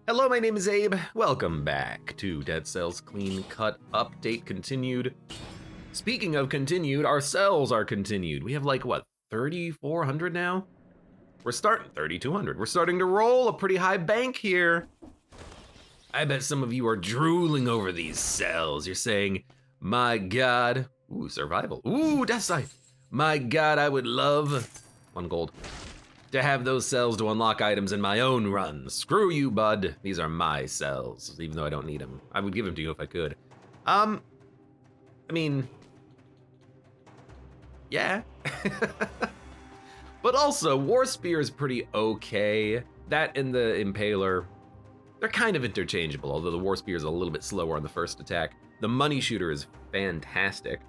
Hello, my name is Abe. Welcome back to Dead Cells Clean Cut Update Continued. Speaking of continued, our cells are continued. We have like, what, 3,400 now? We're starting 3,200. We're starting to roll a pretty high bank here. I bet some of you are drooling over these cells. You're saying, my God, ooh, survival. Ooh, death sight. My God, I would love 1 gold. To have those cells to unlock items in my own run. Screw you, bud. These are my cells, even though I don't need them. I would give them to you if I could. I mean, yeah. But also, War Spear is pretty okay. That and the Impaler, they're kind of interchangeable, although the War Spear is a little bit slower on the first attack. The Money Shooter is fantastic.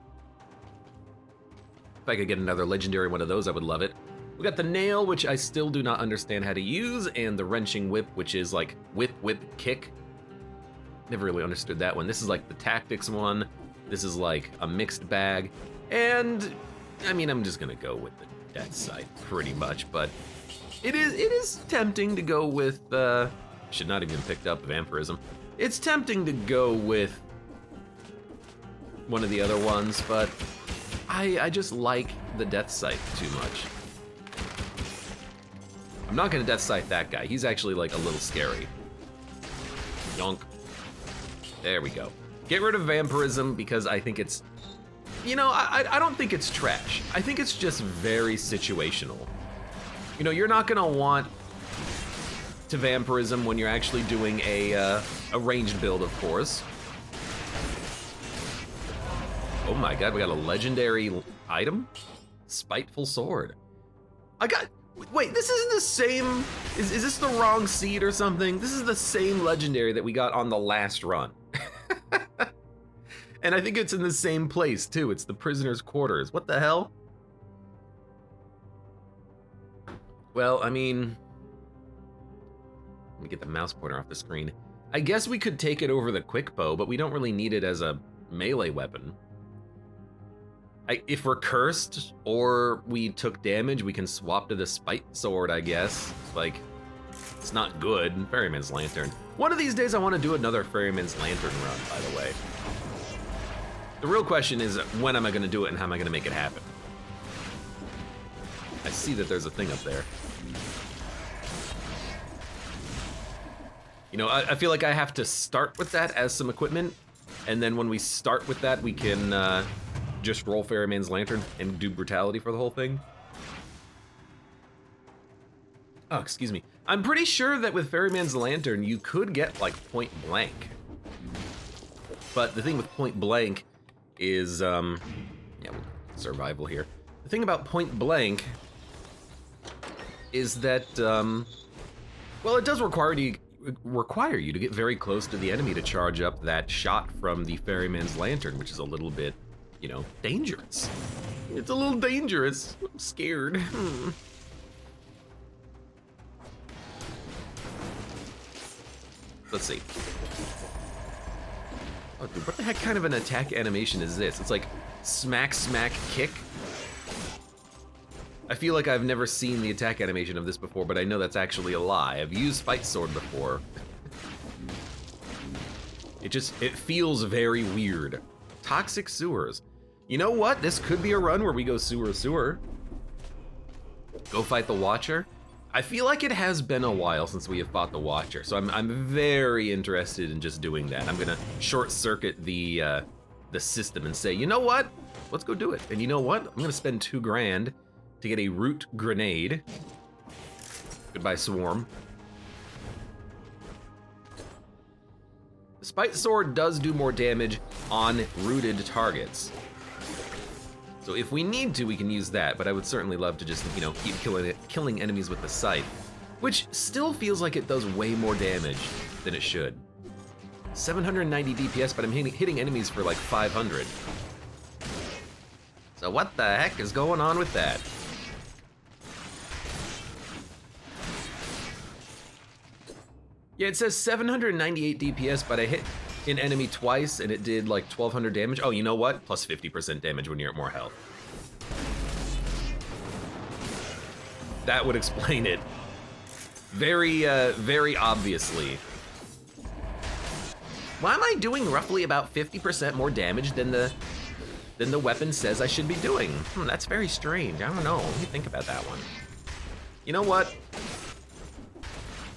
If I could get another legendary one of those, I would love it. We got the Nail, which I still do not understand how to use, and the Wrenching Whip, which is like whip, kick. Never really understood that one. This is like the tactics one. This is like a mixed bag. And, I mean, I'm just gonna go with the death sight pretty much, but it is tempting to go with, should not even picked up Vampirism. It's tempting to go with one of the other ones, but I just like the death sight too much. I'm not gonna death sight that guy. He's actually like a little scary. Yonk. There we go. Get rid of Vampirism because I think it's, you know, I don't think it's trash. I think it's just very situational. You know, you're not gonna want to Vampirism when you're actually doing a ranged build, of course. Oh my God, we got a legendary item? Spiteful Sword. Wait, this isn't the same, is this the wrong seed or something? This is the same legendary that we got on the last run. And I think it's in the same place too. It's the prisoner's quarters. What the hell? Well, I mean, let me get the mouse pointer off the screen. I guess we could take it over the quick bow, but we don't really need it as a melee weapon. If we're cursed or we took damage, we can swap to the Spite Sword, I guess. Like, it's not good. Ferryman's Lantern. One of these days I want to do another Ferryman's Lantern run, by the way. The real question is, when am I going to do it and how am I going to make it happen? I see that there's a thing up there. You know, I feel like I have to start with that as some equipment, and then when we start with that, we can just roll Ferryman's Lantern and do brutality for the whole thing. Oh, excuse me. I'm pretty sure that with Ferryman's Lantern, you could get like point blank. But the thing with point blank is, survival here. The thing about point blank is that, well, it does require you to get very close to the enemy to charge up that shot from the Ferryman's Lantern, which is a little bit, you know, dangerous. It's a little dangerous. I'm scared. Let's see. Oh, dude, what the heck kind of an attack animation is this? It's like smack, smack, kick. I feel like I've never seen the attack animation of this before, but I know that's actually a lie. I've used Spite Sword before. It feels very weird. Toxic Sewers. You know what? This could be a run where we go sewer. Go fight the Watcher. I feel like it has been a while since we have fought the Watcher, so I'm very interested in just doing that. I'm gonna short circuit the system and say, you know what? Let's go do it. And you know what? I'm gonna spend 2 grand to get a root grenade. Goodbye, Swarm. The Spite Sword does do more damage on rooted targets. So if we need to, we can use that, but I would certainly love to just, you know, keep killing enemies with the scythe, which still feels like it does way more damage than it should. 790 DPS, but I'm hitting enemies for like 500. So what the heck is going on with that? Yeah, it says 798 DPS, but I hit an enemy twice and it did like 1200 damage. Oh, you know what? Plus 50% damage when you're at more health. That would explain it. Very obviously. Why am I doing roughly about 50% more damage than the weapon says I should be doing? That's very strange. I don't know. Let me think about that one. You know what?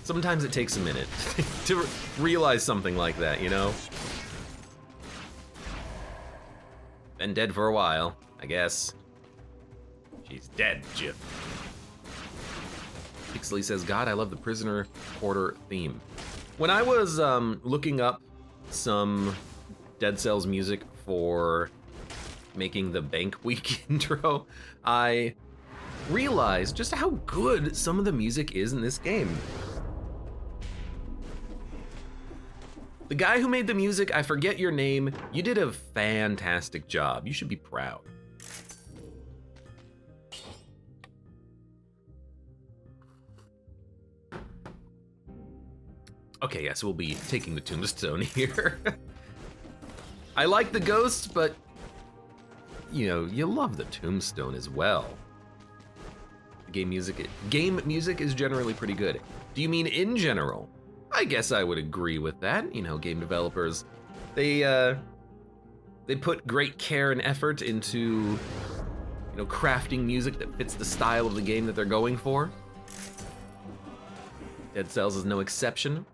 Sometimes it takes a minute to realize something like that, you know? Been dead for a while, I guess. She's dead, Jip. Pixley says, God, I love the Prisoner Quarter theme. When I was looking up some Dead Cells music for making the Bank Week intro, I realized just how good some of the music is in this game. The guy who made the music, I forget your name, you did a fantastic job. You should be proud. Okay, yes, we'll be taking the tombstone here. I like the ghost, but you know, you love the tombstone as well. Game music is generally pretty good. Do you mean in general? I guess I would agree with that. You know, game developers, they put great care and effort into, you know, crafting music that fits the style of the game that they're going for. Dead Cells is no exception.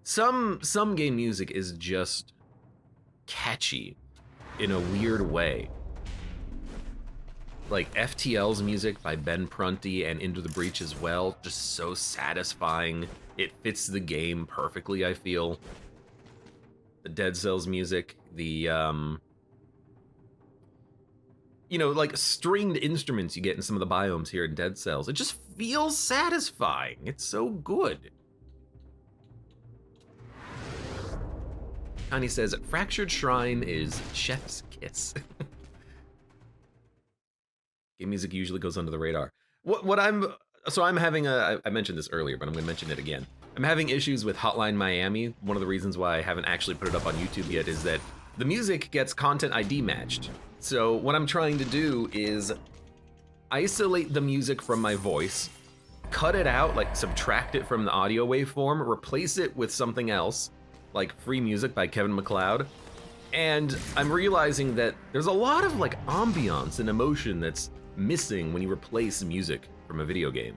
Some game music is just catchy in a weird way. Like FTL's music by Ben Prunty and Into the Breach as well, just so satisfying. It fits the game perfectly, I feel. The Dead Cells music, the, you know, like stringed instruments you get in some of the biomes here in Dead Cells. It just feels satisfying. It's so good. Connie says, Fractured Shrine is chef's kiss. Game music usually goes under the radar. I'm having I mentioned this earlier, but I'm gonna mention it again. I'm having issues with Hotline Miami. One of the reasons why I haven't actually put it up on YouTube yet is that the music gets content ID matched. So what I'm trying to do is isolate the music from my voice, cut it out, like subtract it from the audio waveform, replace it with something else, like Free Music by Kevin MacLeod. And I'm realizing that there's a lot of like ambiance and emotion that's missing when you replace music from a video game.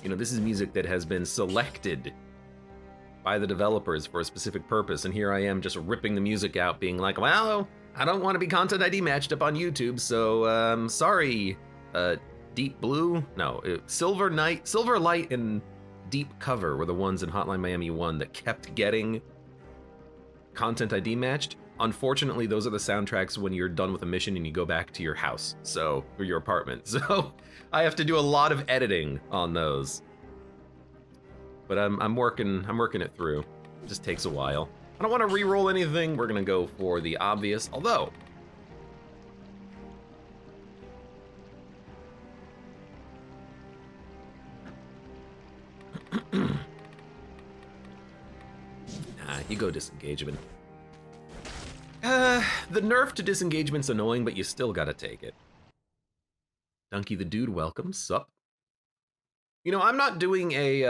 You know, this is music that has been selected by the developers for a specific purpose, and here I am just ripping the music out, being like, well, I don't want to be content ID matched up on YouTube, so sorry, Deep Blue? No, Silver-lite and Deep Cover were the ones in Hotline Miami 1 that kept getting content ID matched. Unfortunately, those are the soundtracks when you're done with a mission and you go back to your house, or your apartment. So I have to do a lot of editing on those. But I'm working it through. It just takes a while. I don't want to re-roll anything. We're gonna go for the obvious, although you go disengagement. The nerf to disengagement's annoying, but you still gotta take it. Donkey the Dude, welcome, sup. You know, I'm not doing a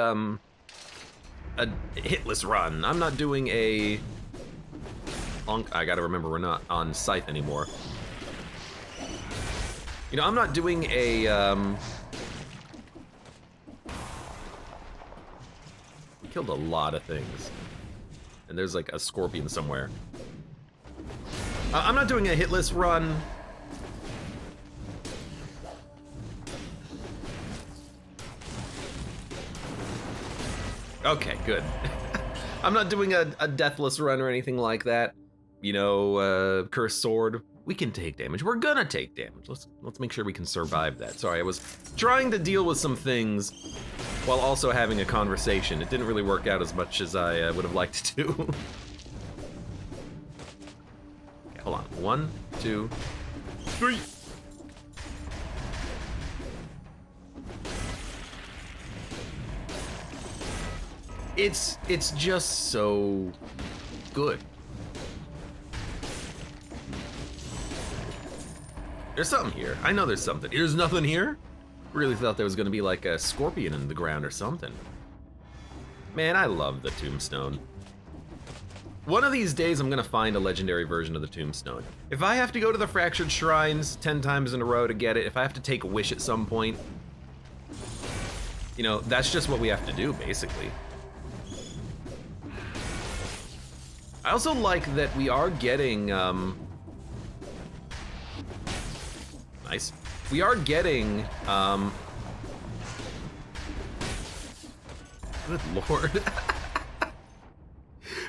hitless run. I'm not doing a I gotta remember we're not on Scythe anymore. You know, I'm not doing a we killed a lot of things. And there's like a scorpion somewhere. I'm not doing a hitless run. Okay, good. I'm not doing a deathless run or anything like that. You know, Cursed Sword. We can take damage. We're gonna take damage. Let's make sure we can survive that. Sorry, I was trying to deal with some things while also having a conversation. It didn't really work out as much as I would have liked to. Okay, hold on. 1, 2, 3. It's just so good. There's something here. I know there's something. There's nothing here? Really thought there was gonna be like a scorpion in the ground or something. Man, I love the tombstone. One of these days, I'm gonna find a legendary version of the tombstone. If I have to go to the fractured shrines 10 times in a row to get it, if I have to take a wish at some point, you know, that's just what we have to do, basically. I also like that we are getting, nice. We are getting, good lord.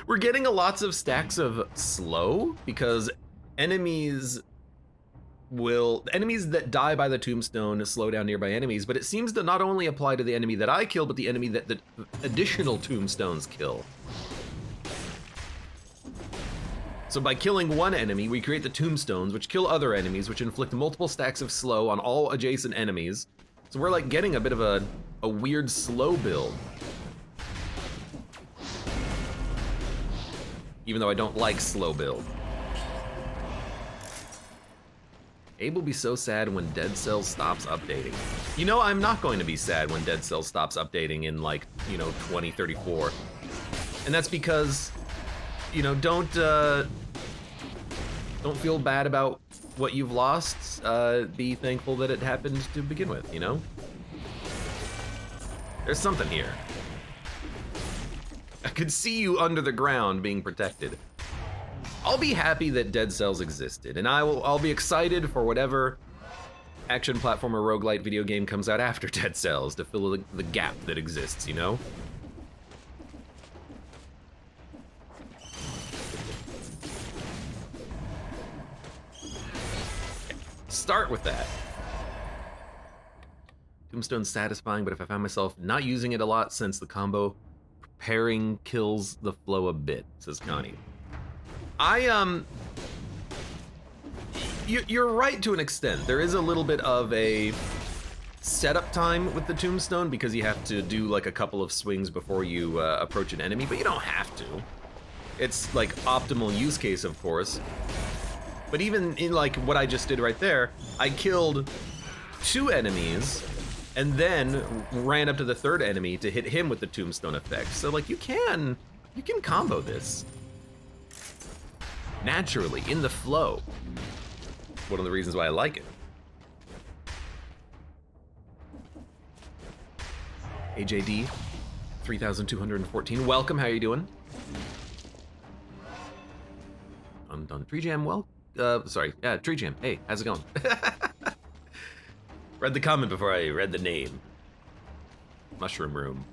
We're getting lots of stacks of slow because enemies that die by the tombstone slow down nearby enemies, but it seems to not only apply to the enemy that I kill, but the enemy that the additional tombstones kill. So by killing one enemy, we create the tombstones, which kill other enemies, which inflict multiple stacks of slow on all adjacent enemies. So we're like getting a bit of a weird slow build. Even though I don't like slow build. Abe will be so sad when Dead Cells stops updating. You know, I'm not going to be sad when Dead Cells stops updating in like, you know, 2034. And that's because, you know, don't feel bad about what you've lost. Be thankful that it happened to begin with, you know? There's something here. I could see you under the ground being protected. I'll be happy that Dead Cells existed, and I'll be excited for whatever action platformer roguelite video game comes out after Dead Cells to fill the gap that exists, you know? Start with that. Tombstone's satisfying, but if I find myself not using it a lot since the combo pairing kills the flow a bit, says Connie. You're right to an extent. There is a little bit of a setup time with the tombstone because you have to do like a couple of swings before you approach an enemy, but you don't have to. It's like optimal use case, of course. But even in like what I just did right there, I killed 2 enemies and then ran up to the 3rd enemy to hit him with the tombstone effect. So like you can combo this naturally in the flow. One of the reasons why I like it. AJD 3214. Welcome. How you doing? I'm done. Tree Jam. Tree Jam. Hey, how's it going? Read the comment before I read the name. Mushroom room.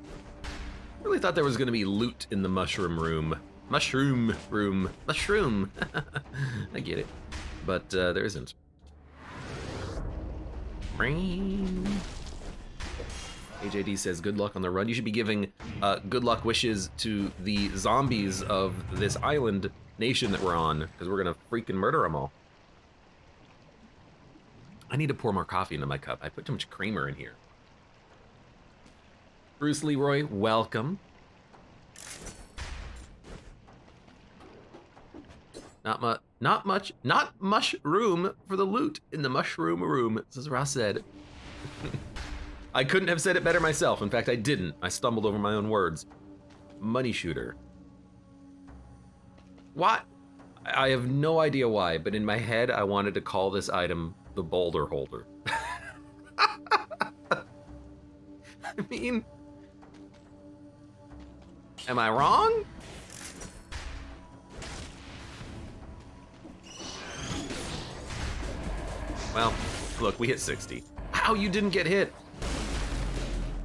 Really thought there was gonna be loot in the mushroom room. Mushroom room. Mushroom. I get it. But there isn't. AJD says, good luck on the run. You should be giving good luck wishes to the zombies of this island nation that we're on, because we're gonna freaking murder them all. I need to pour more coffee into my cup. I put too much creamer in here. Bruce Leroy, welcome. Not much room for the loot in the mushroom room, says Rossed. I couldn't have said it better myself. In fact, I didn't. I stumbled over my own words. Money shooter. What? I have no idea why, but in my head, I wanted to call this item the boulder holder. I mean, am I wrong? Well, look, we hit 60. How you didn't get hit?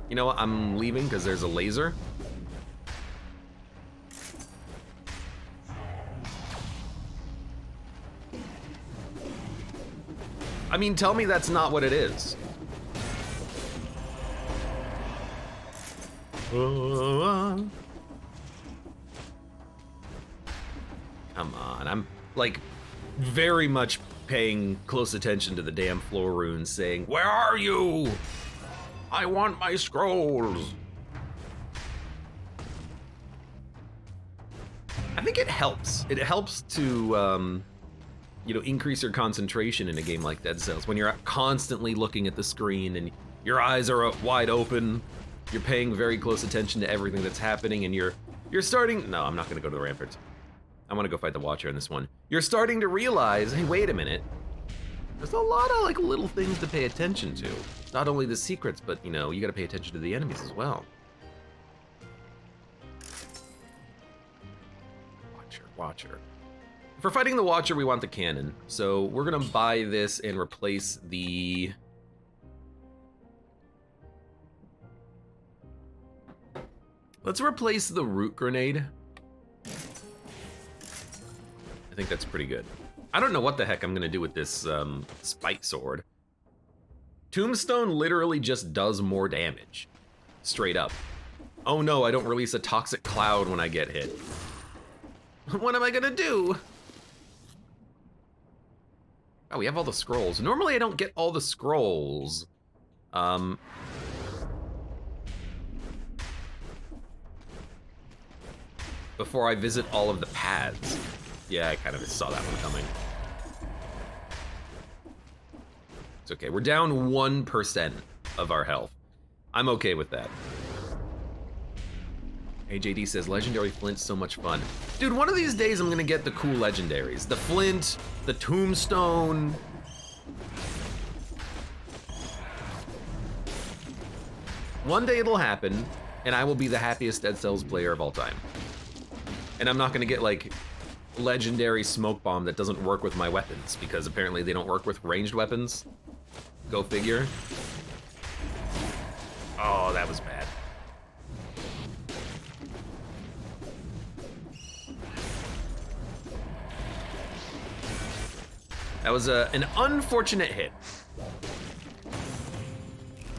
You know what, I'm leaving because there's a laser. I mean, tell me that's not what it is. Come on, I'm like very much paying close attention to the damn floor runes saying, where are you? I want my scrolls. I think it helps. It helps to, you know, increase your concentration in a game like Dead Cells. When you're constantly looking at the screen and your eyes are wide open, you're paying very close attention to everything that's happening, and you're starting. No, I'm not gonna go to the ramparts. I want to go fight the Watcher in this one. You're starting to realize, hey, wait a minute. There's a lot of like little things to pay attention to. Not only the secrets, but you know, you gotta pay attention to the enemies as well. Watcher. For fighting the Watcher, we want the cannon. So we're gonna buy this and replace the... Let's replace the root grenade. I think that's pretty good. I don't know what the heck I'm gonna do with this spike sword. Tombstone literally just does more damage. Straight up. Oh no, I don't release a toxic cloud when I get hit. What am I gonna do? Oh, we have all the scrolls. Normally I don't get all the scrolls. Before I visit all of the paths. Yeah, I kind of saw that one coming. It's okay, we're down 1% of our health. I'm okay with that. AJD says, Legendary Flint's so much fun. Dude, one of these days I'm gonna get the cool legendaries. The Flint, the Tombstone. One day it'll happen, and I will be the happiest Dead Cells player of all time. And I'm not gonna get like legendary smoke bomb that doesn't work with my weapons, because apparently they don't work with ranged weapons. Go figure. Oh, that was bad. That was an unfortunate hit.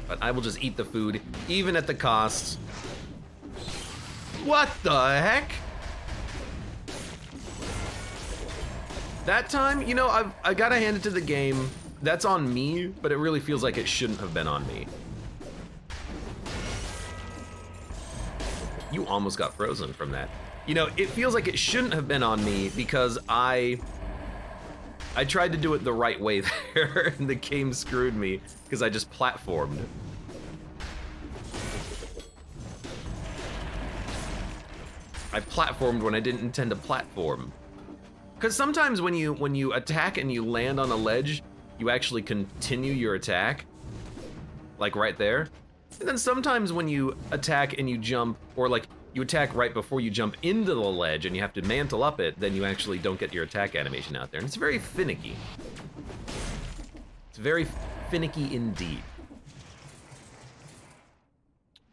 But I will just eat the food, even at the cost. What the heck? That time, you know, I gotta hand it to the game. That's on me, but it really feels like it shouldn't have been on me. You almost got frozen from that. You know, it feels like it shouldn't have been on me because I tried to do it the right way there, and the game screwed me because I just platformed. I platformed when I didn't intend to platform. Because sometimes when you attack and you land on a ledge, you actually continue your attack, like right there. And then sometimes when you attack and you jump, or like you attack right before you jump into the ledge and you have to mantle up it, then you actually don't get your attack animation out there. And it's very finicky. It's very finicky indeed.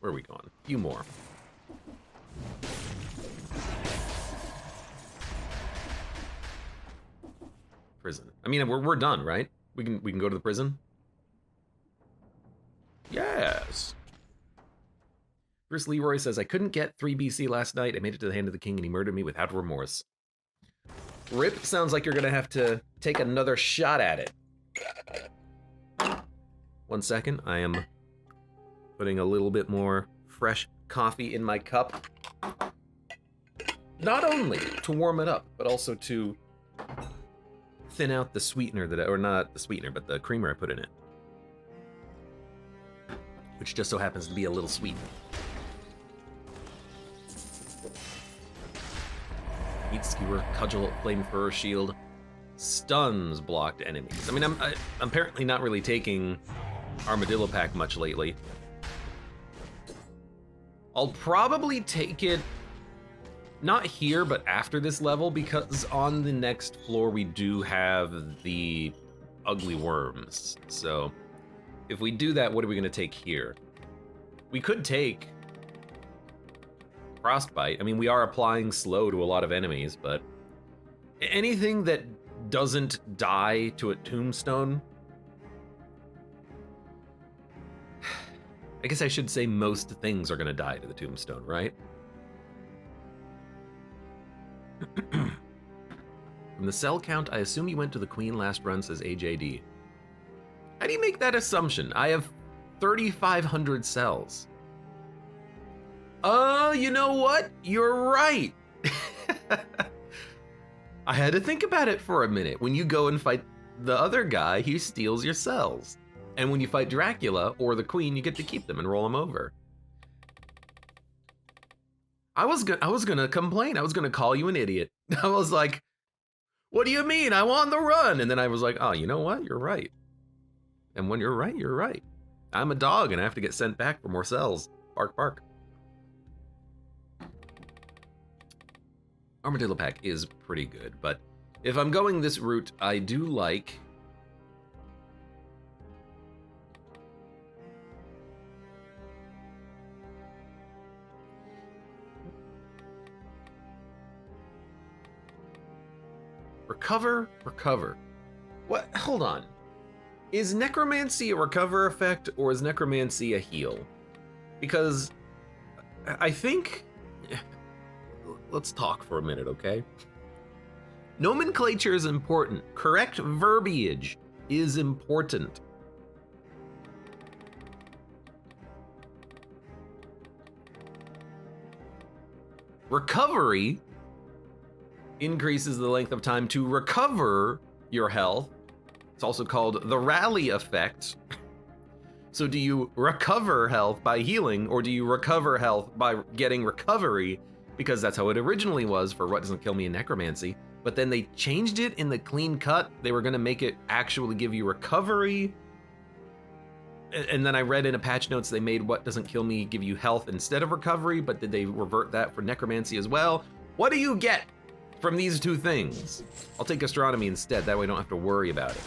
Where are we going? A few more. Prison. I mean, we're done, right? We can go to the prison? Yes. Bruce Leroy says, I couldn't get 3 BC last night. I made it to the hand of the king and he murdered me without remorse. Rip, sounds like you're gonna have to take another shot at it. 1 second, I am putting a little bit more fresh coffee in my cup. Not only to warm it up, but also to thin out the sweetener that, or not the sweetener, but the creamer I put in it. Which just so happens to be a little sweet. Meat skewer, cudgel, flamethrower, shield, stuns blocked enemies. I mean, I'm apparently not really taking Armadillo Pack much lately. I'll probably take it, not here, but after this level, because on the next floor we do have the ugly worms. So if we do that, what are we gonna take here? We could take Frostbite. I mean, we are applying slow to a lot of enemies, but anything that doesn't die to a tombstone. I guess I should say most things are gonna die to the tombstone, right? From the cell count, I assume you went to the Queen last run, says AJD. How do you make that assumption? I have 3,500 cells. You know what? You're right. I had to think about it for a minute. When you go and fight the other guy, he steals your cells. And when you fight Dracula or the Queen, you get to keep them and roll them over. I was gonna complain. I was gonna call you an idiot. I was like, what do you mean? I'm on the run. And then I was like, oh, you know what? You're right. And when you're right, you're right. I'm a dog and I have to get sent back for more cells. Bark, bark. Armadillo Pack is pretty good, but if I'm going this route, I do like... Recover. What? Hold on. Is necromancy a recover effect or is necromancy a heal? Because I think... Let's talk for a minute, okay? Nomenclature is important. Correct verbiage is important. Recovery increases the length of time to recover your health. It's also called the rally effect. So do you recover health by healing, or do you recover health by getting recovery? Because that's how it originally was for What Doesn't Kill Me in Necromancy. But then they changed it in the clean cut. They were gonna make it actually give you recovery. And then I read in a patch notes they made What Doesn't Kill Me give you health instead of recovery, but did they revert that for necromancy as well? What do you get from these two things? I'll take astronomy instead, that way I don't have to worry about it.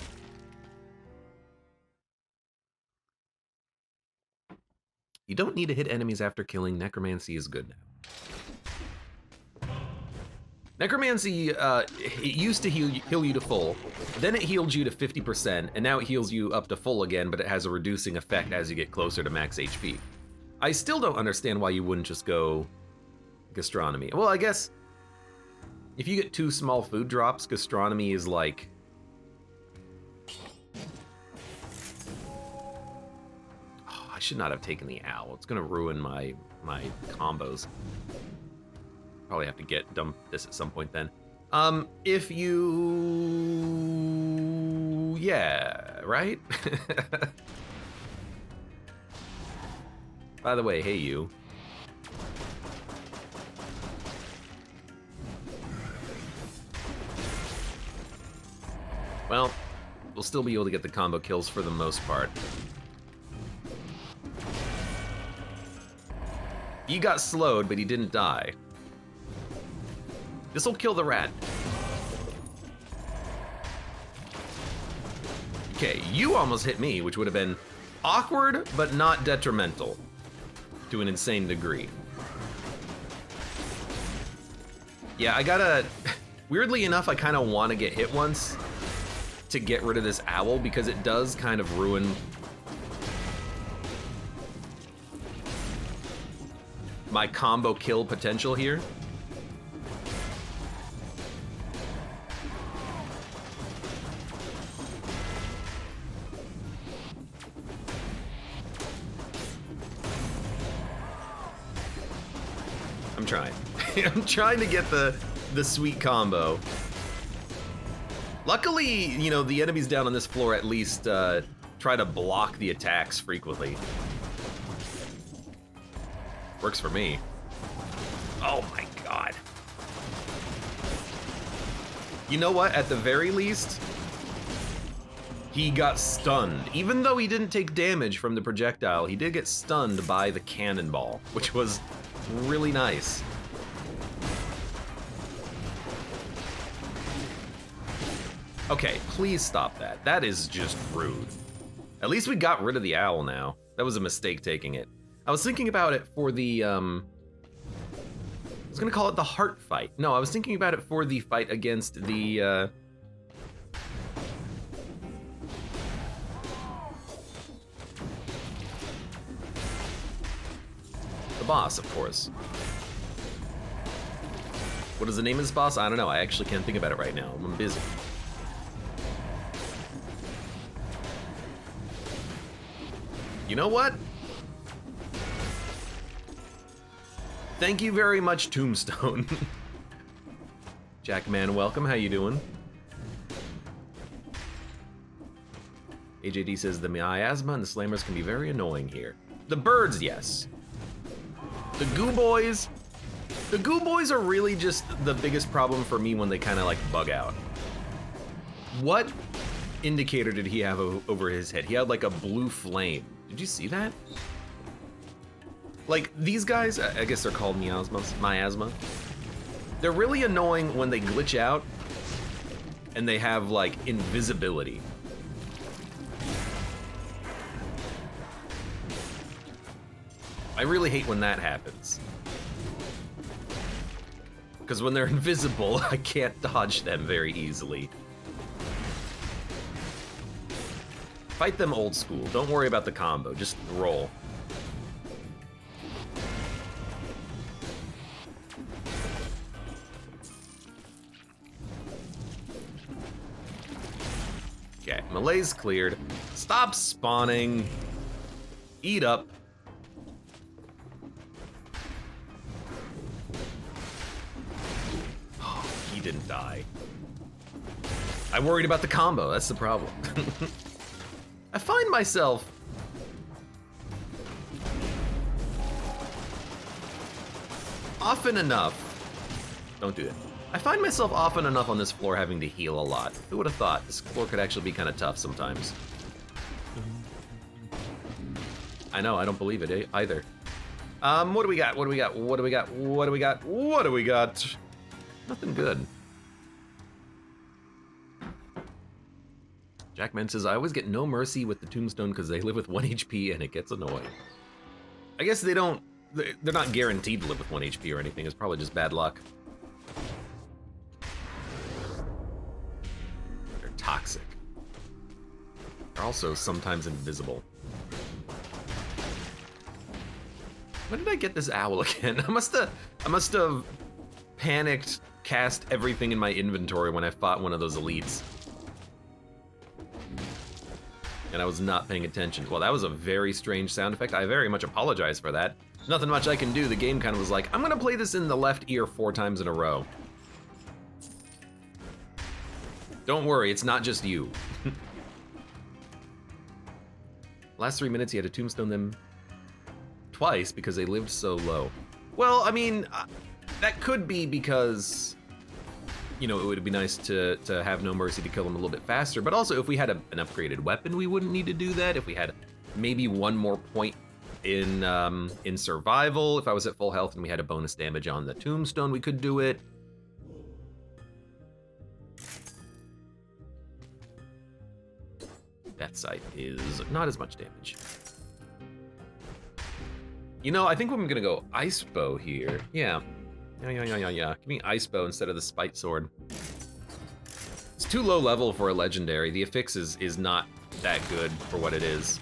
You don't need to hit enemies after killing. Necromancy is good now. Necromancy, it used to heal you to full, then it healed you to 50%, and now it heals you up to full again, but it has a reducing effect as you get closer to max HP. I still don't understand why you wouldn't just go gastronomy. Well, I guess if you get 2 small food drops, gastronomy is like... Oh, I should not have taken the owl. It's gonna ruin my combos. Probably have to dump this at some point then. If you... Yeah, right? By the way, hey you. Well, we'll still be able to get the combo kills for the most part. He got slowed, but he didn't die. This'll kill the rat. Okay, you almost hit me, which would have been awkward, but not detrimental to an insane degree. Yeah, I gotta... Weirdly enough, I kind of want to get hit once to get rid of this owl, because it does kind of ruin my combo kill potential here. I'm trying. I'm trying to get the sweet combo. Luckily, you know, the enemies down on this floor at least try to block the attacks frequently. Works for me. Oh my god. You know what? At the very least, he got stunned. Even though he didn't take damage from the projectile, he did get stunned by the cannonball, which was really nice. Okay, please stop that. That is just rude. At least we got rid of the owl now. That was a mistake taking it. I was thinking about it for the, I was gonna call it the heart fight. No, I was thinking about it for the fight against the, the boss, of course. What is the name of this boss? I don't know. I actually can't think about it right now. I'm busy. You know what? Thank you very much, Tombstone. Jackman, welcome. How you doing? AJD says the miasma and the slammers can be very annoying here. The birds, yes. The goo boys, The goo boys are really just the biggest problem for me when they kind of like bug out. What indicator did he have over his head? He had like a blue flame. Did you see that? Like these guys, I guess they're called miasma. They're really annoying when they glitch out and they have like invisibility. I really hate when that happens. Because when they're invisible, I can't dodge them very easily. Fight them old school. Don't worry about the combo, just roll. Okay, melee's cleared. Stop spawning. Eat up. Oh, he didn't die. I worried about the combo, that's the problem. I find myself often enough, don't do it. I find myself often enough on this floor having to heal a lot. Who would have thought this floor could actually be kind of tough sometimes? I know, I don't believe it either. What do we got? What do we got? What do we got? What do we got? What do we got? Nothing good. Jackman says, I always get no mercy with the tombstone because they live with 1 HP and it gets annoying. I guess they're not guaranteed to live with 1 HP or anything. It's probably just bad luck. They're toxic. They're also sometimes invisible. When did I get this owl again? I must have panicked, cast everything in my inventory when I fought one of those elites. And I was not paying attention. Well, that was a very strange sound effect. I very much apologize for that. Nothing much I can do. The game kind of was like, I'm gonna play this in the left ear 4 times in a row. Don't worry, it's not just you. Last 3 minutes, he had to tombstone them twice because they lived so low. Well, I mean, that could be because, you know, it would be nice to have no mercy to kill them a little bit faster, but also if we had an upgraded weapon, we wouldn't need to do that. If we had maybe 1 more point in survival, if I was at full health and we had a bonus damage on the tombstone, we could do it. That site is not as much damage. You know, I think I'm gonna go ice bow here. Yeah. Yeah. Give me ice bow instead of the spite sword. It's too low level for a legendary. The affix is not that good for what it is.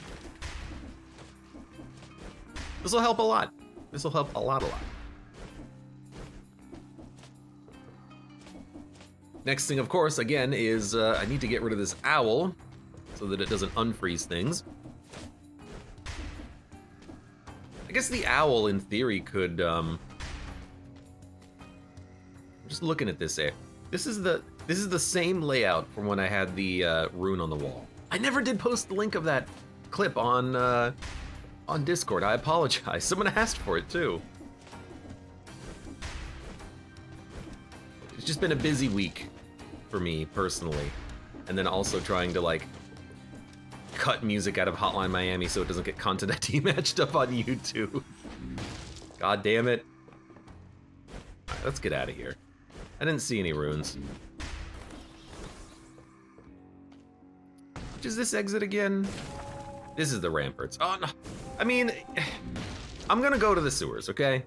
This will help a lot. This will help a lot. Next thing, of course, again, is I need to get rid of this owl so that it doesn't unfreeze things. I guess the owl, in theory, could, I'm just looking at this here. This is the same layout from when I had the rune on the wall. I never did post the link of that clip on Discord. I apologize. Someone asked for it too. It's just been a busy week for me personally, and then also trying to like cut music out of Hotline Miami so it doesn't get content ID matched up on YouTube. God damn it. All right, let's get out of here. I didn't see any runes. Which is this exit again? This is the ramparts. Oh no. I mean, I'm gonna go to the sewers, okay?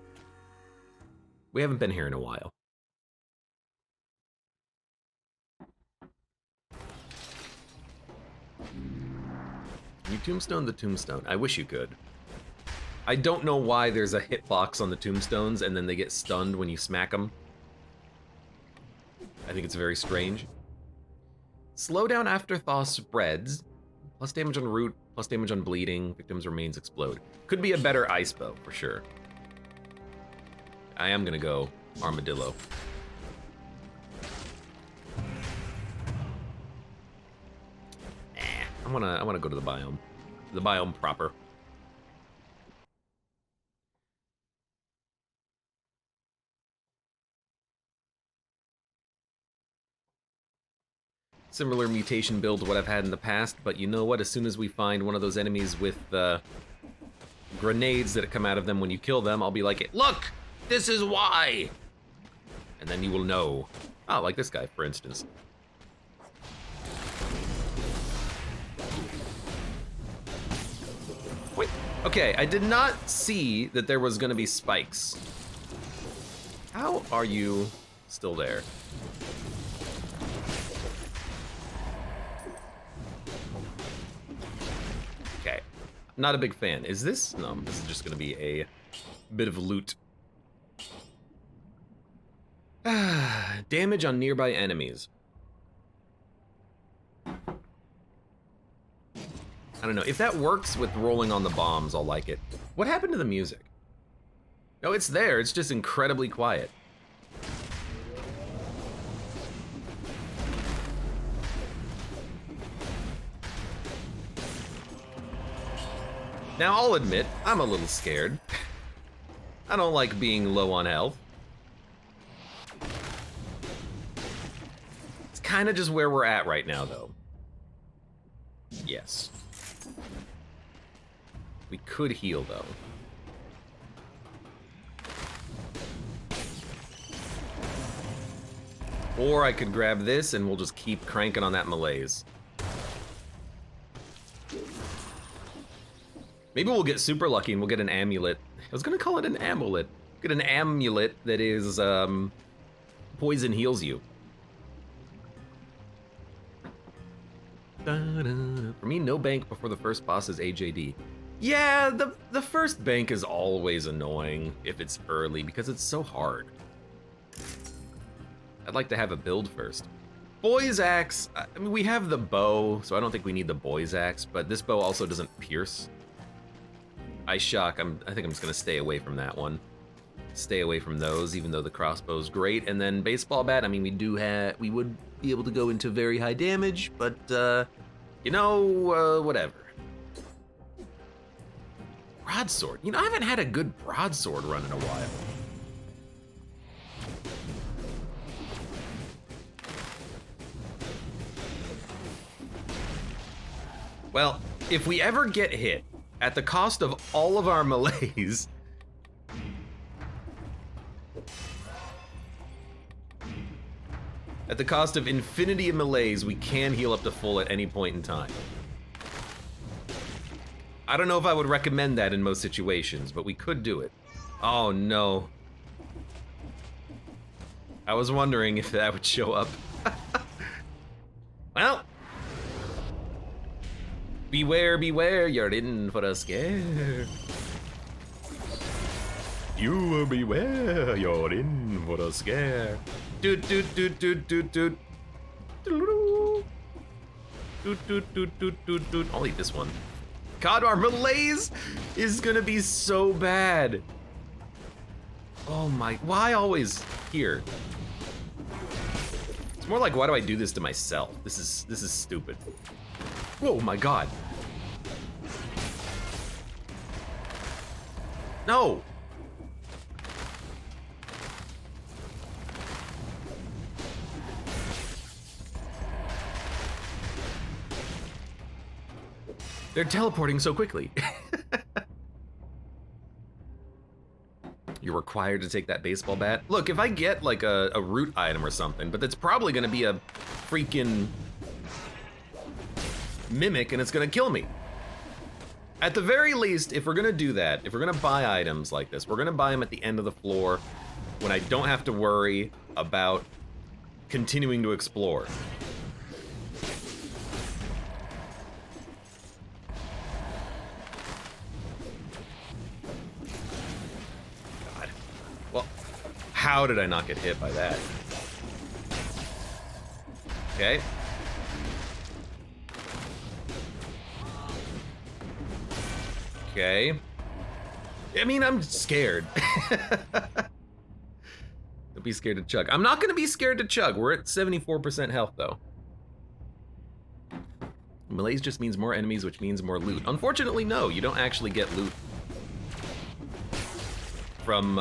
We haven't been here in a while. You tombstone the tombstone. I wish you could. I don't know why there's a hitbox on the tombstones and then they get stunned when you smack them. I think it's very strange. Slowdown after thaw spreads. Plus damage on root, plus damage on bleeding. Victim's remains explode. Could be a better ice bow, for sure. I am gonna go armadillo. I wanna go to the biome proper. similar mutation build to what I've had in the past, but you know what? As soon as we find one of those enemies with grenades that come out of them when you kill them, I'll be like, look, this is why! And then you will know. Oh, like this guy, for instance. Wait, okay, I did not see that there was gonna be spikes. How are you still there? Okay, not a big fan. Is this? No, this is just gonna be a bit of loot. Damage on nearby enemies. I don't know. If that works with rolling on the bombs, I'll like it. What happened to the music? No, it's there. It's just incredibly quiet. Now, I'll admit, I'm a little scared. I don't like being low on health. It's kind of just where we're at right now, though. Yes. We could heal, though. Or I could grab this and we'll just keep cranking on that malaise. Maybe we'll get super lucky and we'll get an amulet. I was gonna call it an amulet. Get an amulet that is, poison heals you. For me, no bank before the first boss is AJD. Yeah, the first bank is always annoying if it's early because it's so hard. I'd like to have a build first. Boy's axe, I mean, we have the bow, so I don't think we need the boy's axe, but this bow also doesn't pierce. Ice shock, I think I'm just gonna stay away from that one. Stay away from those, even though the crossbow's great. And then baseball bat, I mean, we would be able to go into very high damage, but you know, whatever. Broadsword, you know, I haven't had a good broadsword run in a while. Well, if we ever get hit at the cost of all of our melees, at the cost of infinity of melees, we can heal up to full at any point in time. I don't know if I would recommend that in most situations, but we could do it. Oh no. I was wondering if that would show up. Well. Beware, beware, you're in for a scare. You will beware, you're in for a scare. Doot doot doot doot doot doot. Doot doot doot doot doot doot. I'll eat this one. God, our malaise is gonna be so bad. Oh my, why always here? It's more like, why do I do this to myself? This is stupid. Oh my God. No. They're teleporting so quickly. You're required to take that baseball bat. Look, if I get like a root item or something, but that's probably gonna be a freaking mimic and it's gonna kill me. At the very least, if we're gonna do that, if we're gonna buy items like this, we're gonna buy them at the end of the floor when I don't have to worry about continuing to explore. God. Well, how did I not get hit by that? Okay. Okay. I mean, I'm scared. Don't be scared to chug. I'm not gonna be scared to chug. We're at 74% health though. Malaise just means more enemies, which means more loot. Unfortunately, no, you don't actually get loot from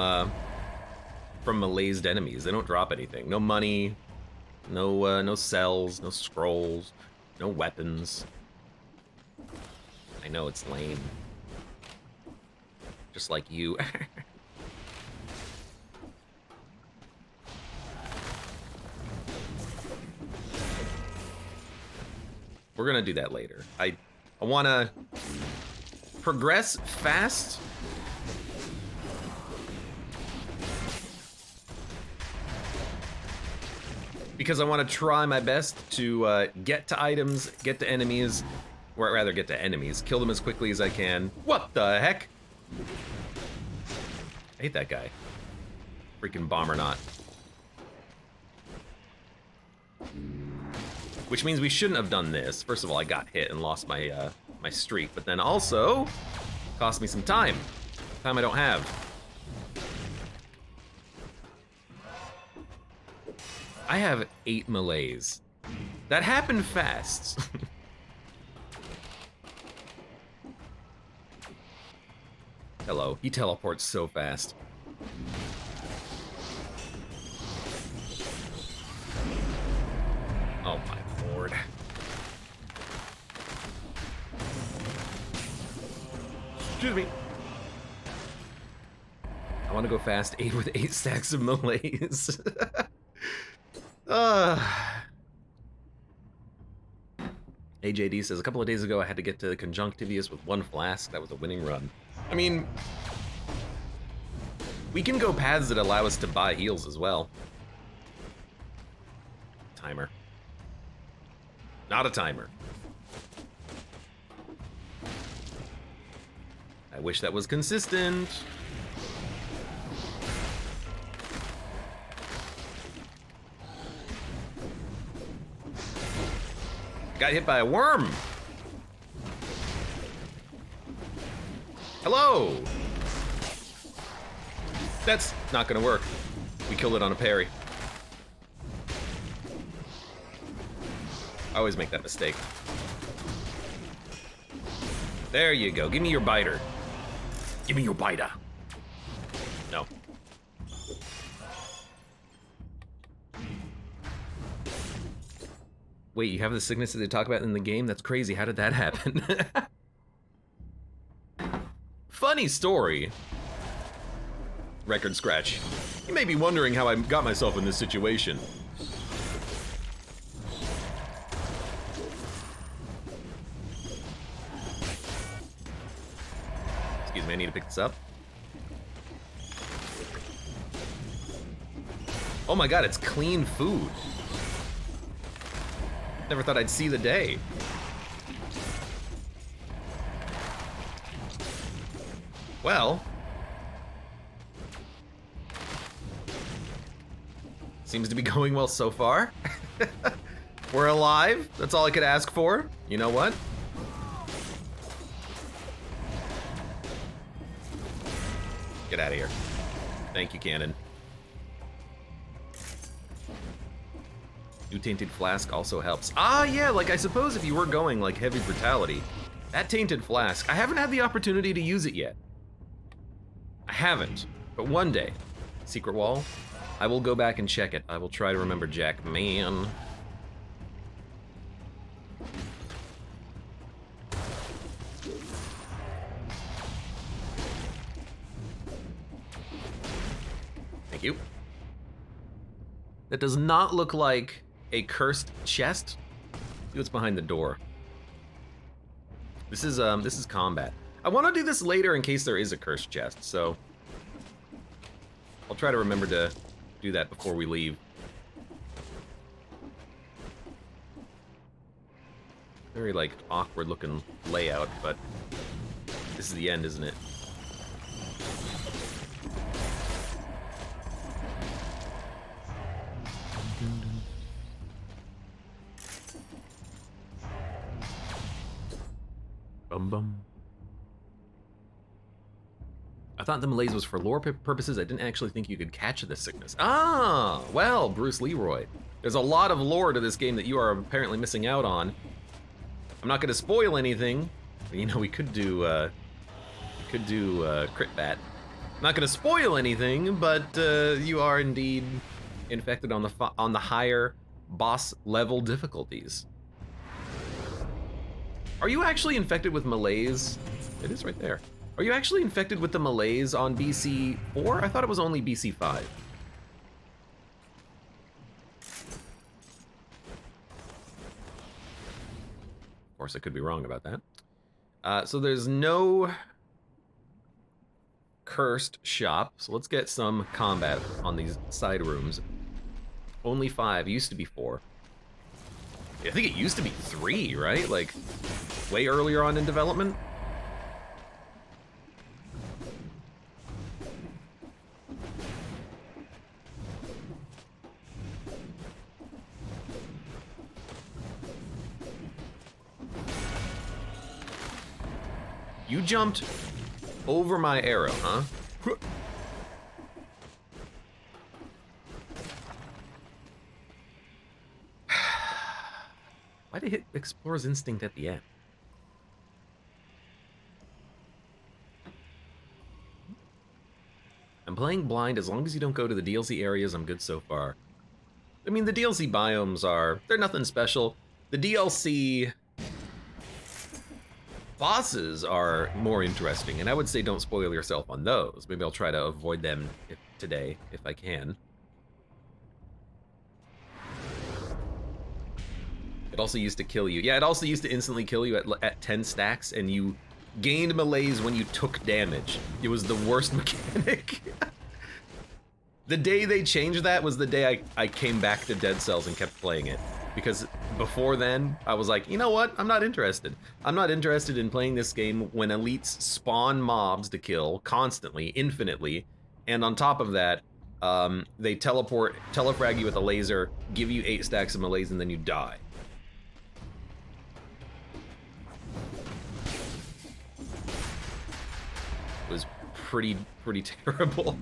malaised enemies. They don't drop anything. No money, No cells, no scrolls, no weapons. I know it's lame. Just like you. We're gonna do that later. I wanna progress fast. Because I want to try my best to get to items, get to enemies, or rather get to enemies, kill them as quickly as I can. What the heck? I hate that guy. Freaking bombernaut. Which means we shouldn't have done this. First of all, I got hit and lost my my streak, but then also cost me some time. Time I don't have. I have 8 melees. That happened fast. Hello, he teleports so fast. Oh my lord. Excuse me. I want to go fast 8 with 8 stacks of melees. AJD says, a couple of days ago I had to get to the Conjunctivius with 1 flask. That was a winning run. I mean, we can go paths that allow us to buy heals as well. Timer. Not a timer. I wish that was consistent. Got hit by a worm. Hello. That's not gonna work. We killed it on a parry. I always make that mistake. There you go. Give me your biter. Give me your biter. No. Wait, you have the sickness that they talk about in the game? That's crazy. How did that happen? Funny story. Record scratch. You may be wondering how I got myself in this situation. Excuse me, I need to pick this up. Oh my god, it's clean food. Never thought I'd see the day. Well, seems to be going well so far. We're alive. That's all I could ask for. You know what? Get out of here. Thank you, Cannon. New Tainted Flask also helps. Ah, yeah, like I suppose if you were going like heavy brutality, that Tainted Flask, I haven't had the opportunity to use it yet. I haven't, but one day, secret wall, I will go back and check it. I will try to remember Jack, man. Thank you. That does not look like a cursed chest. See what's behind the door. This is combat. I want to do this later in case there is a cursed chest, so I'll try to remember to do that before we leave. Very like awkward looking layout, but this is the end, isn't it? Bum bum. I thought the malaise was for lore purposes. I didn't actually think you could catch the sickness. Ah, well, Bruce Leroy. There's a lot of lore to this game that you are apparently missing out on. I'm not gonna spoil anything. But, you know, we could do crit bat. I'm not gonna spoil anything, but you are indeed infected on the higher boss level difficulties. Are you actually infected with malaise? It is right there. Are you actually infected with the malaise on BC4? I thought it was only BC5. Of course, I could be wrong about that. So there's no cursed shop, so let's get some combat on these side rooms. Only 5, used to be 4. I think it used to be 3, right? Like, way earlier on in development. You jumped over my arrow, huh? Why did it hit Explorer's Instinct at the end? I'm playing blind. As long as you don't go to the DLC areas, I'm good so far. I mean, the DLC biomes they're nothing special. The DLC bosses are more interesting, and I would say don't spoil yourself on those. Maybe I'll try to avoid them today, if I can. It also used to kill you. Yeah, it also used to instantly kill you at 10 stacks, and you gained malaise when you took damage. It was the worst mechanic. The day they changed that was the day I came back to Dead Cells and kept playing it. Because before then, I was like, you know what? I'm not interested. I'm not interested in playing this game when elites spawn mobs to kill constantly, infinitely, and on top of that, they telefrag you with a laser, give you 8 stacks of malaise, and then you die. It was pretty terrible.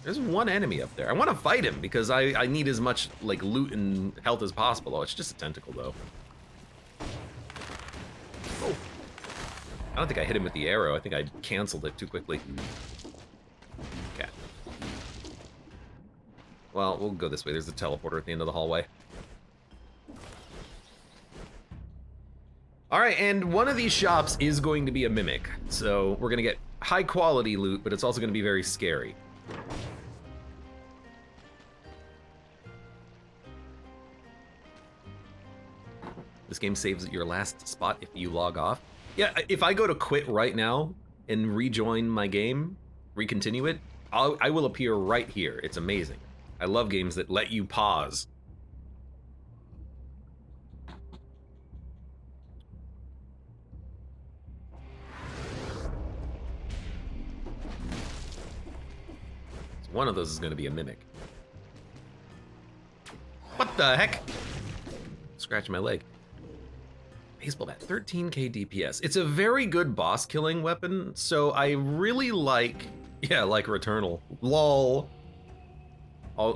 There's one enemy up there. I want to fight him because I need as much like loot and health as possible. Oh, it's just a tentacle though. Oh. I don't think I hit him with the arrow. I think I canceled it too quickly. Okay. Well, we'll go this way. There's a teleporter at the end of the hallway. All right, and one of these shops is going to be a mimic. So we're gonna get high quality loot, but it's also gonna be very scary. This game saves your last spot if you log off. Yeah, if I go to quit right now and rejoin my game, recontinue it, I will appear right here. It's amazing. I love games that let you pause. So one of those is going to be a mimic. What the heck? Scratch my leg. Baseball bat, 13k DPS. It's a very good boss killing weapon, so I really like, like Returnal. LOL.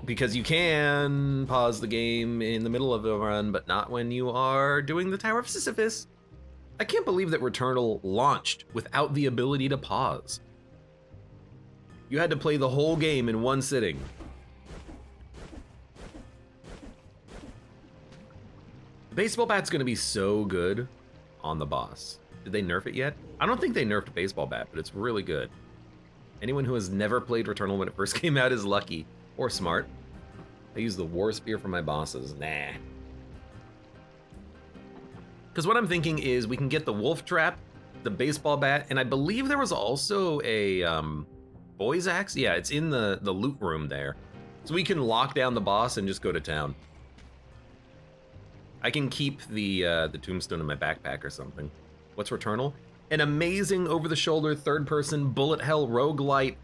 Because you can pause the game in the middle of the run, but not when you are doing the Tower of Sisyphus. I can't believe that Returnal launched without the ability to pause. You had to play the whole game in one sitting. Baseball bat's gonna be so good on the boss. Did they nerf it yet? I don't think they nerfed baseball bat, but it's really good. Anyone who has never played Returnal when it first came out is lucky or smart. I use the war spear for my bosses. Nah. Because what I'm thinking is we can get the wolf trap, the baseball bat, and I believe there was also a boy's axe. Yeah, it's in the loot room there. So we can lock down the boss and just go to town. I can keep the tombstone in my backpack or something. What's Returnal? An amazing over-the-shoulder, third-person, bullet hell, rogue-lite,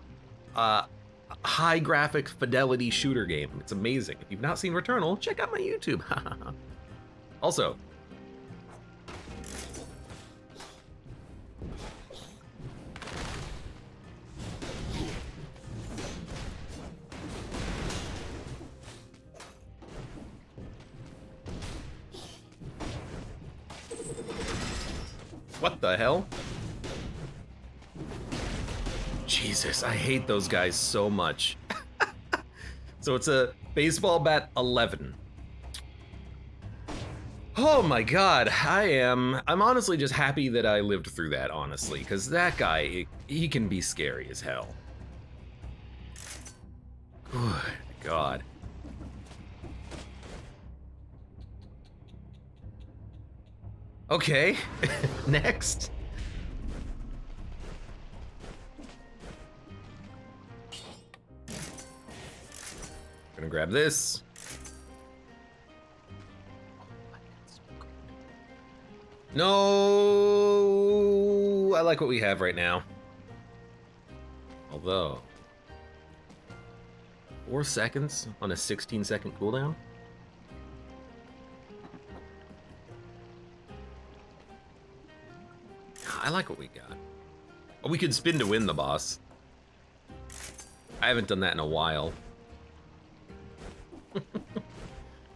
high graphic fidelity shooter game. It's amazing. If you've not seen Returnal, check out my YouTube. Also, what the hell? Jesus, I hate those guys so much. So it's a baseball bat 11. Oh my god, I'm honestly just happy that I lived through that, honestly, because that guy, he can be scary as hell. Good god. Okay, next. Gonna grab this. No, I like what we have right now. Although, 4 seconds on a 16-second cooldown? I like what we got. Oh, we could spin to win the boss. I haven't done that in a while.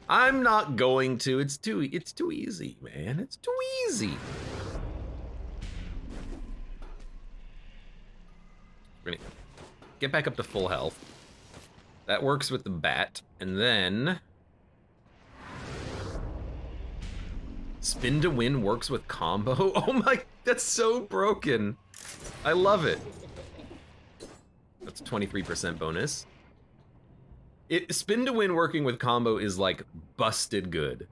I'm not going to. It's too easy, man. It's too easy. We're gonna get back up to full health. That works with the bat, and then spin to win works with combo. Oh my, that's so broken. I love it. That's 23% bonus. Spin to win working with combo is like busted good.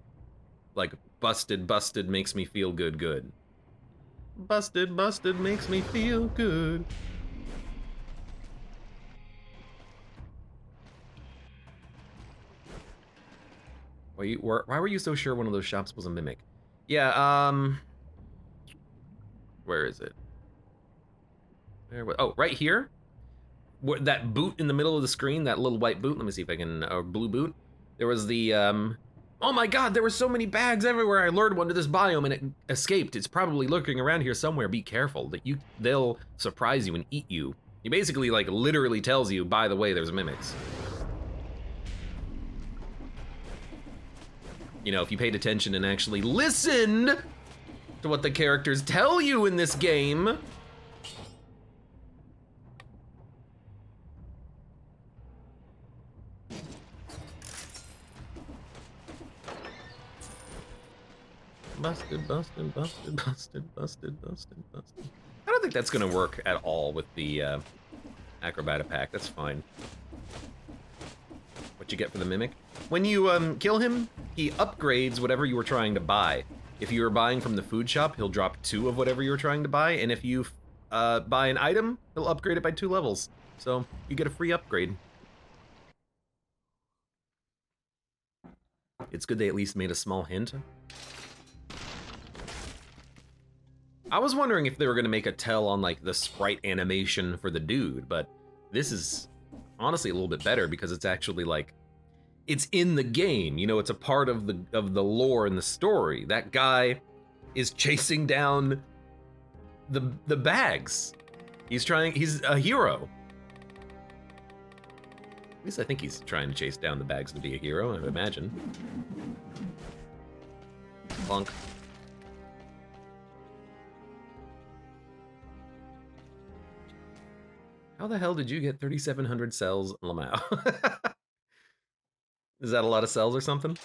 Like busted makes me feel good. Busted makes me feel good. Why were you so sure one of those shops was a mimic? Yeah, where is it? Oh, right here? That boot in the middle of the screen, that little white boot, let me see if I can, blue boot. There was the, oh my god, there were so many bags everywhere. I lured one to this biome and it escaped. It's probably lurking around here somewhere. Be careful, they'll surprise you and eat you. He basically, like, literally tells you, by the way, there's mimics. You know, if you paid attention and actually listened to what the characters tell you in this game. Busted. I don't think that's gonna work at all with the acrobat pack. That's fine. What you get for the mimic? When you kill him, he upgrades whatever you were trying to buy. If you were buying from the food shop, he'll drop 2 of whatever you were trying to buy, and if you buy an item, he'll upgrade it by 2 levels. So you get a free upgrade. It's good they at least made a small hint. I was wondering if they were gonna make a tell on like the sprite animation for the dude, but this is honestly a little bit better because it's actually like, it's in the game, you know, it's a part of the lore and the story. That guy is chasing down the bags. He's a hero. At least I think he's trying to chase down the bags to be a hero, I would imagine. Plunk. How the hell did you get 3,700 cells, Lamau? Is that a lot of cells or something?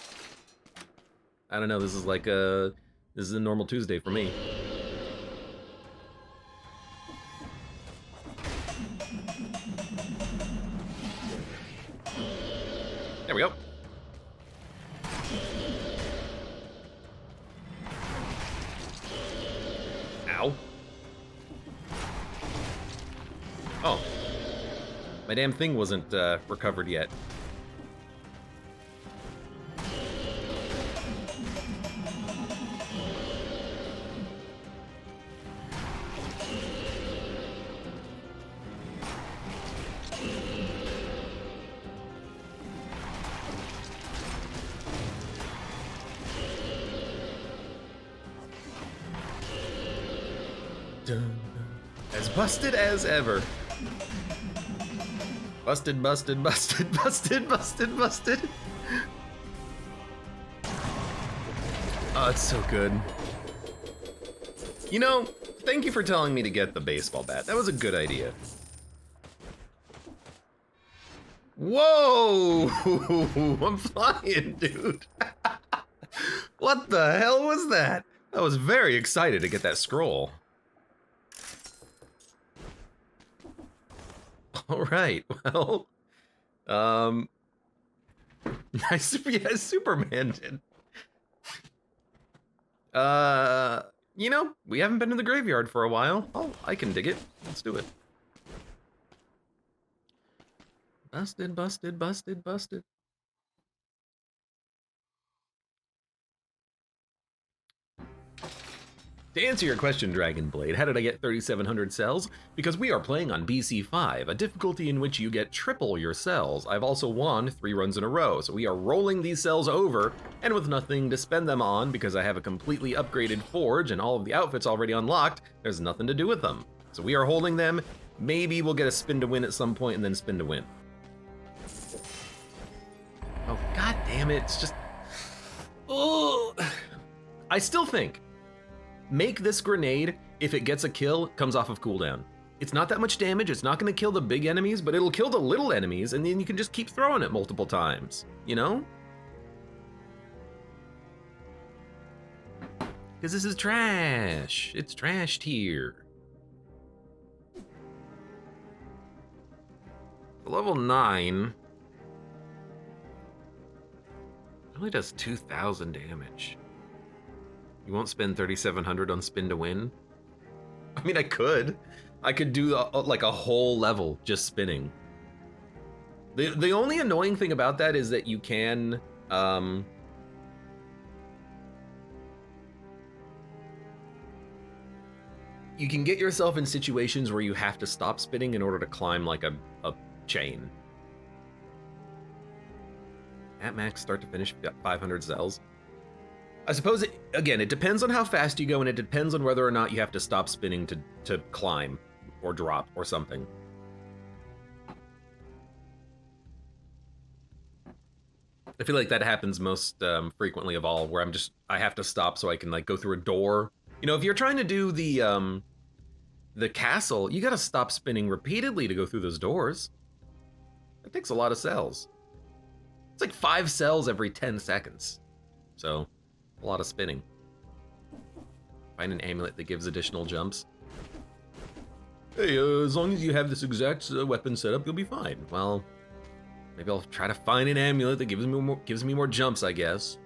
I don't know, this is like this is a normal Tuesday for me. There we go. Ow. Oh. My damn thing wasn't recovered yet. As busted as ever. Busted. Oh, it's so good. You know, thank you for telling me to get the baseball bat. That was a good idea. Whoa! I'm flying, dude. What the hell was that? I was very excited to get that scroll. All right, well, I yeah, Superman did. You know, we haven't been to the graveyard for a while. Oh, I can dig it. Let's do it. Busted, busted, busted, busted. To answer your question, Dragonblade, how did I get 3,700 cells? Because we are playing on BC5, a difficulty in which you get triple your cells. I've also won 3 runs in a row, so we are rolling these cells over, and with nothing to spend them on, because I have a completely upgraded forge and all of the outfits already unlocked, there's nothing to do with them. So we are holding them. Maybe we'll get a spin to win at some point and then spin to win. Oh, god damn it, it's just... Oh. I still think make this grenade, if it gets a kill, comes off of cooldown. It's not that much damage, it's not gonna kill the big enemies, but it'll kill the little enemies, and then you can just keep throwing it multiple times, you know? Because this is trash. It's trashed here. Level 9 only does 2,000 damage. You won't spend 3,700 on spin to win? I mean, I could do like a whole level just spinning. The only annoying thing about that is that you can, you can get yourself in situations where you have to stop spinning in order to climb like a chain. At max, start to finish, 500 cells. I suppose, again, it depends on how fast you go, and it depends on whether or not you have to stop spinning to climb or drop or something. I feel like that happens most frequently of all, where I have to stop so I can like go through a door. You know, if you're trying to do the castle, you gotta stop spinning repeatedly to go through those doors. That takes a lot of cells. It's like 5 cells every 10 seconds. So, a lot of spinning. Find an amulet that gives additional jumps. Hey, as long as you have this exact weapon setup, you'll be fine. Well, maybe I'll try to find an amulet that gives me more jumps, I guess.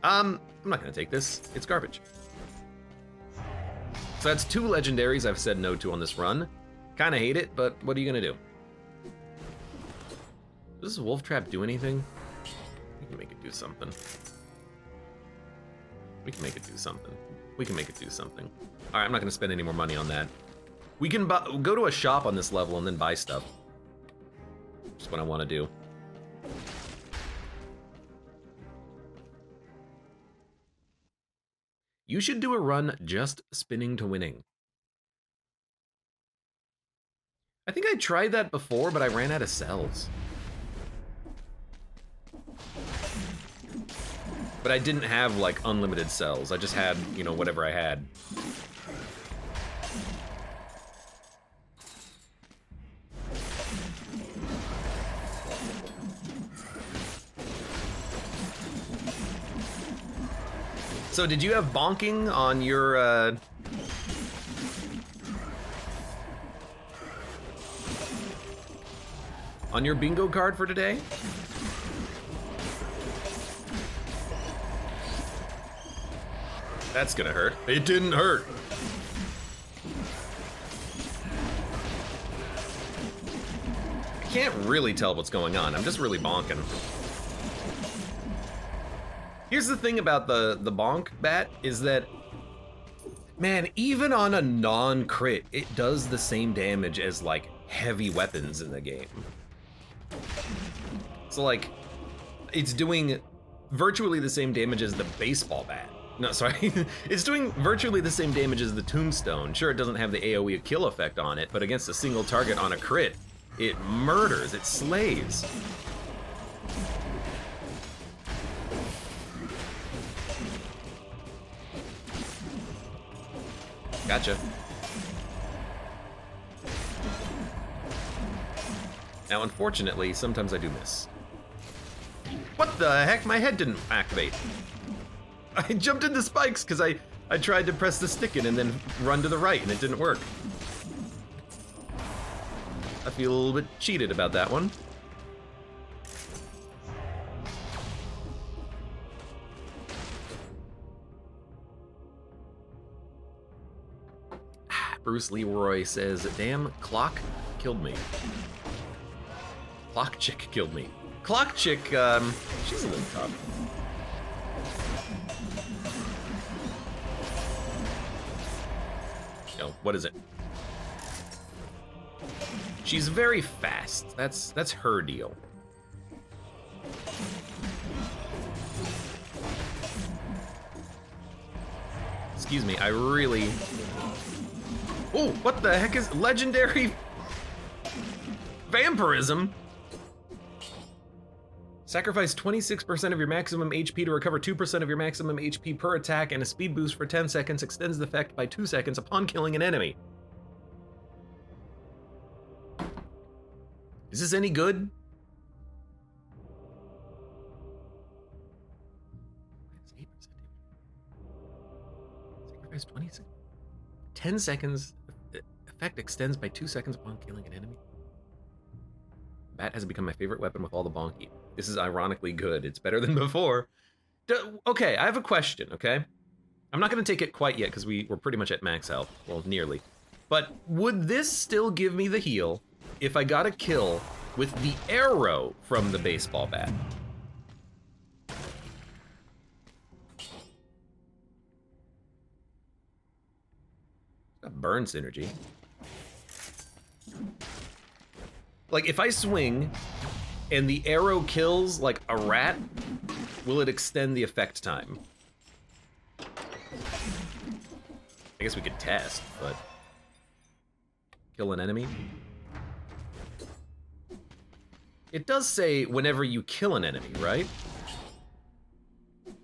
I'm not gonna take this. It's garbage. So that's 2 legendaries I've said no to on this run. Kinda hate it, but what are you gonna do? Does this wolf trap do anything? We can make it do something. We can make it do something. We can make it do something. All right, I'm not gonna spend any more money on that. We can go to a shop on this level and then buy stuff. That's what I wanna do. You should do a run just spinning to winning. I think I tried that before, but I ran out of cells. But I didn't have like unlimited cells. I just had, you know, whatever I had. So did you have bonking on your bingo card for today? That's gonna hurt. It didn't hurt. I can't really tell what's going on. I'm just really bonking. Here's the thing about the bonk bat is that, man, even on a non-crit, it does the same damage as like heavy weapons in the game. So like, it's doing virtually the same damage as the baseball bat. No, sorry. It's doing virtually the same damage as the tombstone. Sure, it doesn't have the AoE kill effect on it, but against a single target on a crit, it murders, it slays. Gotcha. Now, unfortunately, sometimes I do miss. What the heck? My head didn't activate. I jumped into spikes because I tried to press the stick in and then run to the right, and it didn't work. I feel a little bit cheated about that one. Bruce Leroy says, damn, Clock killed me. Clock Chick killed me. Clock Chick, she's a little tough. No, what is it? She's very fast. That's her deal. Excuse me, I really... Oh, what the heck is legendary vampirism? Sacrifice 26% of your maximum HP to recover 2% of your maximum HP per attack, and a speed boost for 10 seconds extends the effect by 2 seconds upon killing an enemy. Is this any good? Sacrifice 26. 10 seconds. Effect extends by 2 seconds upon killing an enemy. Bat has become my favorite weapon with all the bonky. This is ironically good. It's better than before. Okay, I have a question, okay? I'm not gonna take it quite yet because we're pretty much at max health. Well, nearly. But would this still give me the heal if I got a kill with the arrow from the baseball bat? Burn synergy. Like, if I swing and the arrow kills, like, a rat, will it extend the effect time? I guess we could test, but... Kill an enemy? It does say whenever you kill an enemy, right?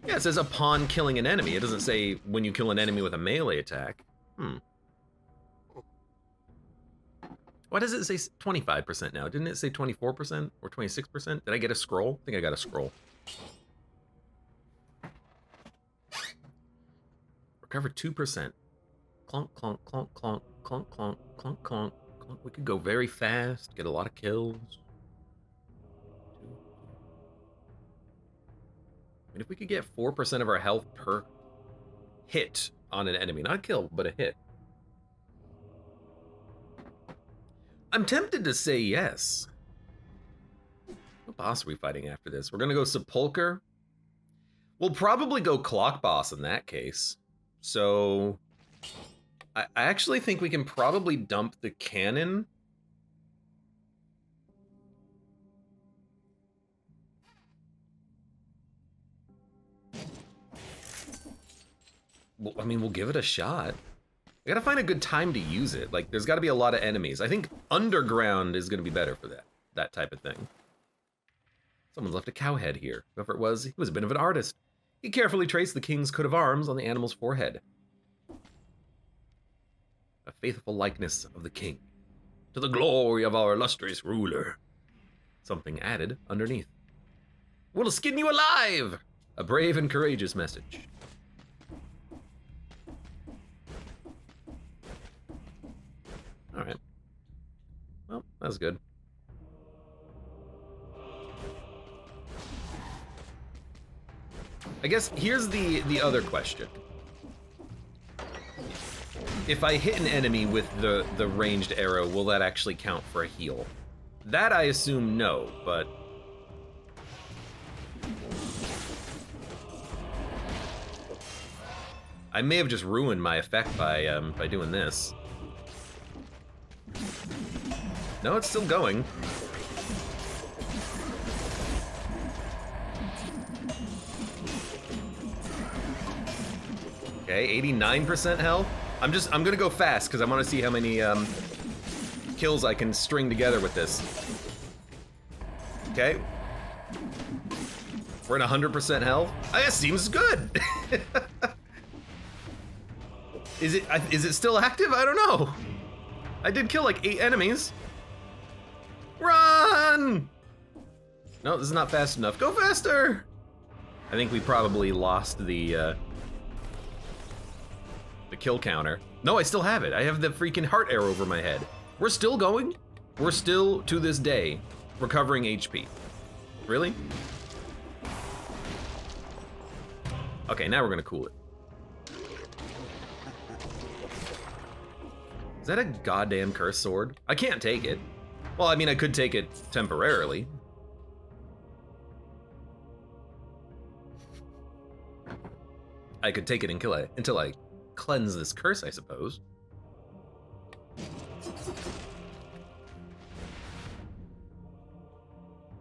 Yeah, it says upon killing an enemy. It doesn't say when you kill an enemy with a melee attack. Why does it say 25% now? Didn't it say 24% or 26%? Did I get a scroll? I think I got a scroll. Recover 2%. Clunk, clunk, clunk, clunk, clunk, clunk, clunk, clunk, clunk. We could go very fast, get a lot of kills. And if we could get 4% of our health per hit on an enemy, not a kill, but a hit. I'm tempted to say yes. What boss are we fighting after this? We're gonna go Sepulcher. We'll probably go Clock Boss in that case. So I actually think we can probably dump the cannon. Well, I mean, we'll give it a shot. I gotta find a good time to use it. Like, there's gotta be a lot of enemies. I think underground is gonna be better for that type of thing. Someone's left a cow head here. Whoever it was, he was a bit of an artist. He carefully traced the king's coat of arms on the animal's forehead. A faithful likeness of the king. To the glory of our illustrious ruler. Something added underneath. We'll skin you alive! A brave and courageous message. All right. Well, that was good. I guess here's the other question. If I hit an enemy with the ranged arrow, will that actually count for a heal? That I assume no, but... I may have just ruined my effect by doing this. No, it's still going. Okay, 89% health. I'm gonna go fast because I want to see how many kills I can string together with this. Okay. We're at 100% health. That seems good. Is it still active? I don't know. I did kill like 8 enemies. Run! Run! No, this is not fast enough. Go faster! I think we probably lost the kill counter. No, I still have it. I have the freaking heart arrow over my head. We're still going. We're still, to this day, recovering HP. Really? Okay, now we're gonna cool it. Is that a goddamn cursed sword? I can't take it. Well, I mean, I could take it temporarily. I could take it and kill it until I cleanse this curse, I suppose.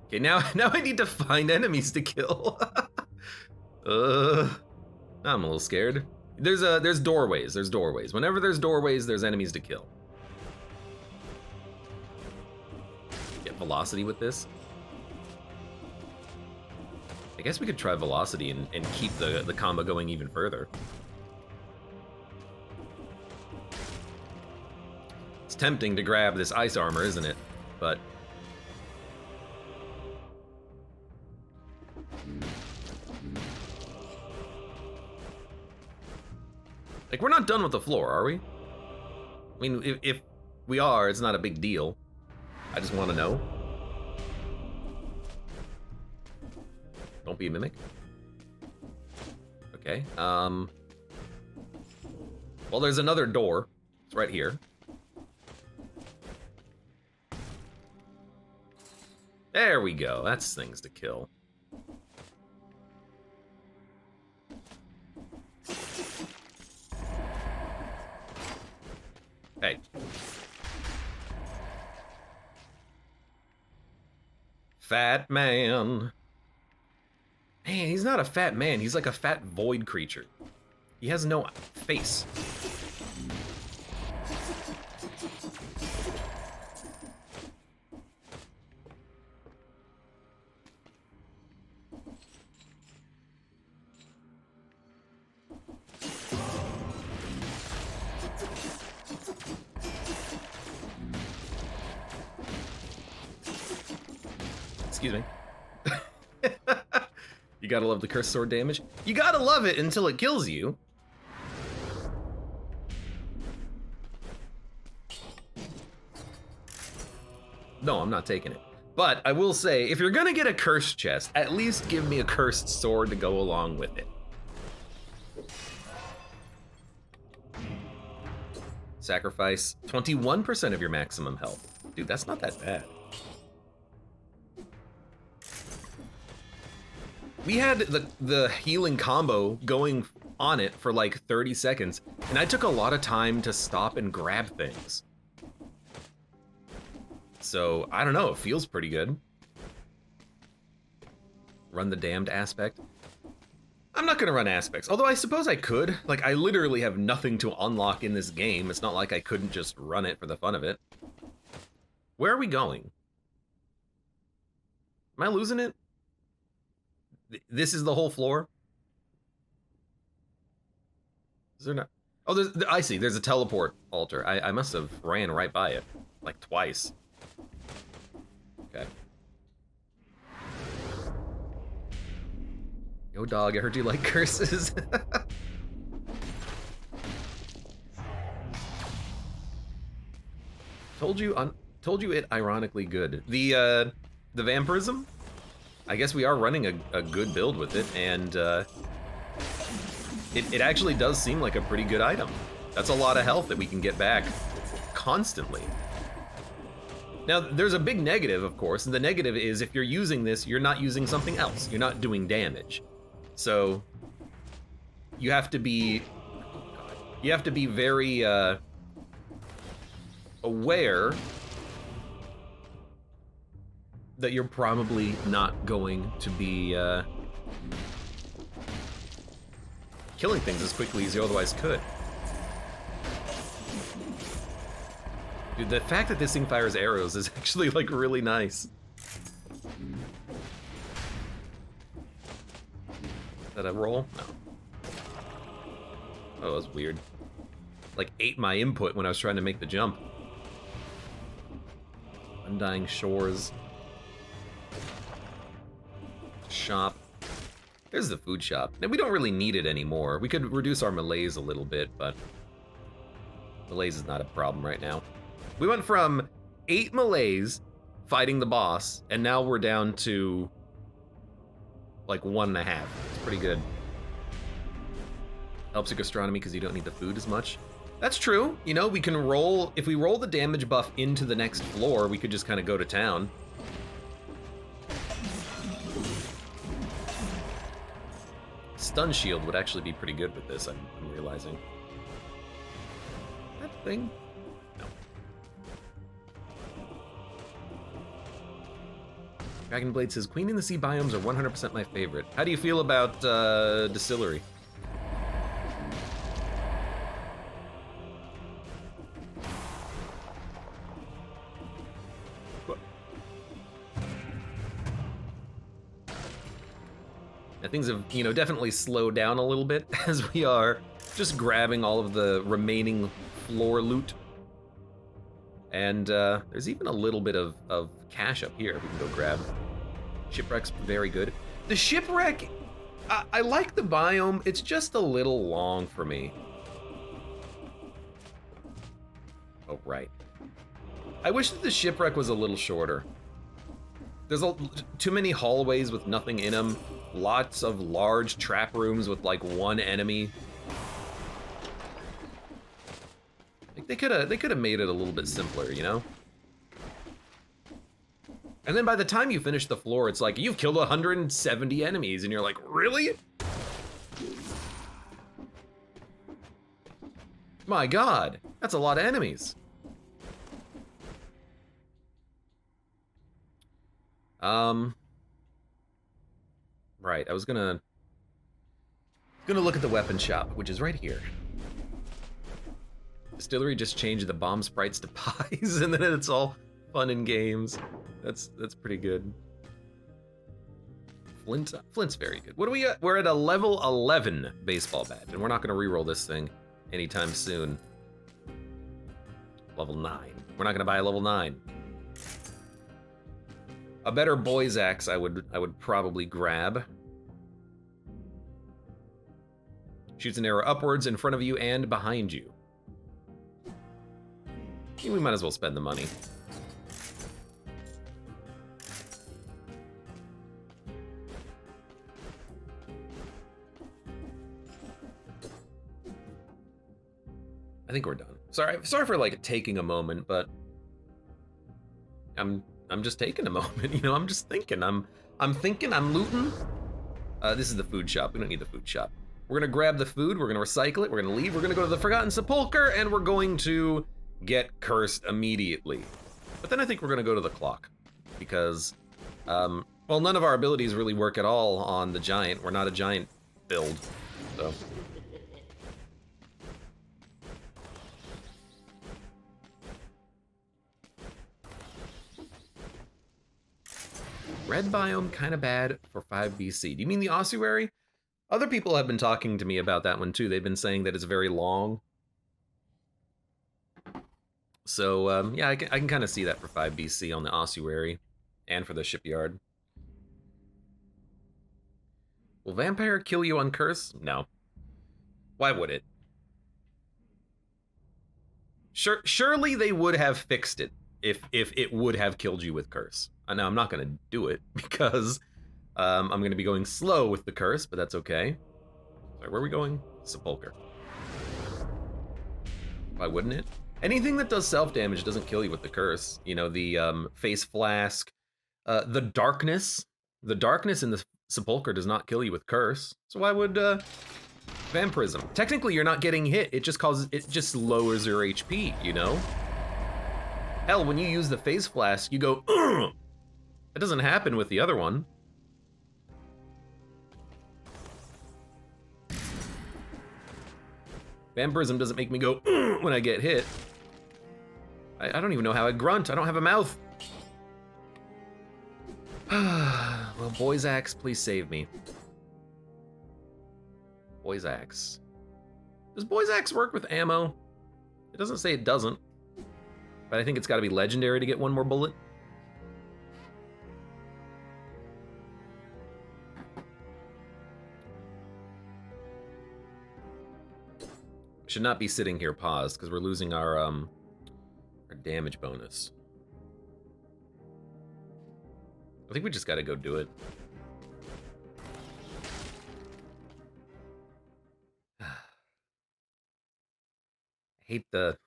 Okay, now I need to find enemies to kill. I'm a little scared. There's doorways. There's doorways. Whenever there's doorways, there's enemies to kill. Get velocity with this. I guess we could try velocity and keep the combo going even further. It's tempting to grab this ice armor, isn't it? But like, we're not done with the floor, are we? I mean, if we are, it's not a big deal. I just want to know. Don't be a mimic. Okay, well, there's another door. It's right here. There we go, that's things to kill. Hey. Fat man. Man, he's not a fat man. He's like a fat void creature. He has no face. Excuse me. You gotta love the cursed sword damage. You gotta love it until it kills you. No, I'm not taking it. But I will say, if you're gonna get a cursed chest, at least give me a cursed sword to go along with it. Sacrifice 21% of your maximum health. Dude, that's not that bad. We had the healing combo going on it for like 30 seconds, and I took a lot of time to stop and grab things. So, I don't know, it feels pretty good. Run the damned aspect. I'm not gonna run aspects, although I suppose I could. Like, I literally have nothing to unlock in this game. It's not like I couldn't just run it for the fun of it. Where are we going? Am I losing it? This is the whole floor? Is there not? Oh, I see, there's a teleport altar. I must have ran right by it, like twice. Okay. Yo, dog, I heard you like curses. Told you it ironically good. The Vampirism? I guess we are running a good build with it, and it actually does seem like a pretty good item. That's a lot of health that we can get back constantly. Now, there's a big negative, of course, and the negative is if you're using this, you're not using something else. You're not doing damage. So you have to be very aware that you're probably not going to be killing things as quickly as you otherwise could. Dude, the fact that this thing fires arrows is actually like really nice. Is that a roll? No. Oh, that was weird. Like ate my input when I was trying to make the jump. Undying Shores. shop. There's the food shop. Now, we don't really need it anymore. We could reduce our melees a little bit, but melees is not a problem right now. We went from 8 melees fighting the boss, and now we're down to like 1.5. It's pretty good. Helps your gastronomy because you don't need the food as much. That's true. You know, we can roll, if we roll the damage buff into the next floor, we could just kind of go to town. Stun shield would actually be pretty good with this, I'm realizing. That thing? No. Dragonblade says, Queen in the Sea biomes are 100% my favorite. How do you feel about Distillery? Things have, you know, definitely slowed down a little bit as we are just grabbing all of the remaining floor loot. And there's even a little bit of cash up here we can go grab. Shipwreck's very good. The shipwreck, I like the biome, it's just a little long for me. Oh, right. I wish that the shipwreck was a little shorter. There's too many hallways with nothing in them. Lots of large trap rooms with like one enemy. Like they could have made it a little bit simpler, you know? And then by the time you finish the floor, it's like you've killed 170 enemies, and you're like, really? My God, that's a lot of enemies. Right, I was gonna look at the weapon shop, which is right here. Distillery just changed the bomb sprites to pies, and then it's all fun and games. That's pretty good. Flint's very good. What do we got? We're at a level 11 baseball bat, and we're not gonna re-roll this thing anytime soon. Level 9. We're not gonna buy a level 9. A better boy's axe I would probably grab. Shoots an arrow upwards in front of you and behind you. We might as well spend the money. I think we're done. Sorry for like taking a moment, but I'm just taking a moment, you know, I'm just thinking, I'm thinking, I'm looting. This is the food shop, we don't need the food shop. We're gonna grab the food, we're gonna recycle it, we're gonna leave, we're gonna go to the Forgotten Sepulchre, and we're going to get cursed immediately. But then I think we're gonna go to the clock, because, well, none of our abilities really work at all on the giant. We're not a giant build, so. Red biome, kind of bad for 5 BC. Do you mean the ossuary? Other people have been talking to me about that one too. They've been saying that it's very long. So yeah, I can kind of see that for 5 BC on the ossuary and for the shipyard. Will vampire kill you on curse? No. Why would it? Surely they would have fixed it if it would have killed you with curse. Now I'm not gonna do it because I'm gonna be going slow with the curse, but that's okay. Sorry, where are we going? Sepulchre. Why wouldn't it? Anything that does self-damage doesn't kill you with the curse. You know, the face flask, the darkness in the Sepulchre does not kill you with curse. So why would Vampirism? Technically, you're not getting hit. It just lowers your HP, you know? Hell, when you use the face flask, you go, ugh! That doesn't happen with the other one. Vampirism doesn't make me go, ugh, when I get hit. I don't even know how I grunt. I don't have a mouth. Well, boy's axe, please save me. Boy's axe. Does boy's axe work with ammo? It doesn't say it doesn't. But I think it's gotta be legendary to get one more bullet. Should not be sitting here paused because we're losing our damage bonus. I think we just gotta go do it. I hate the...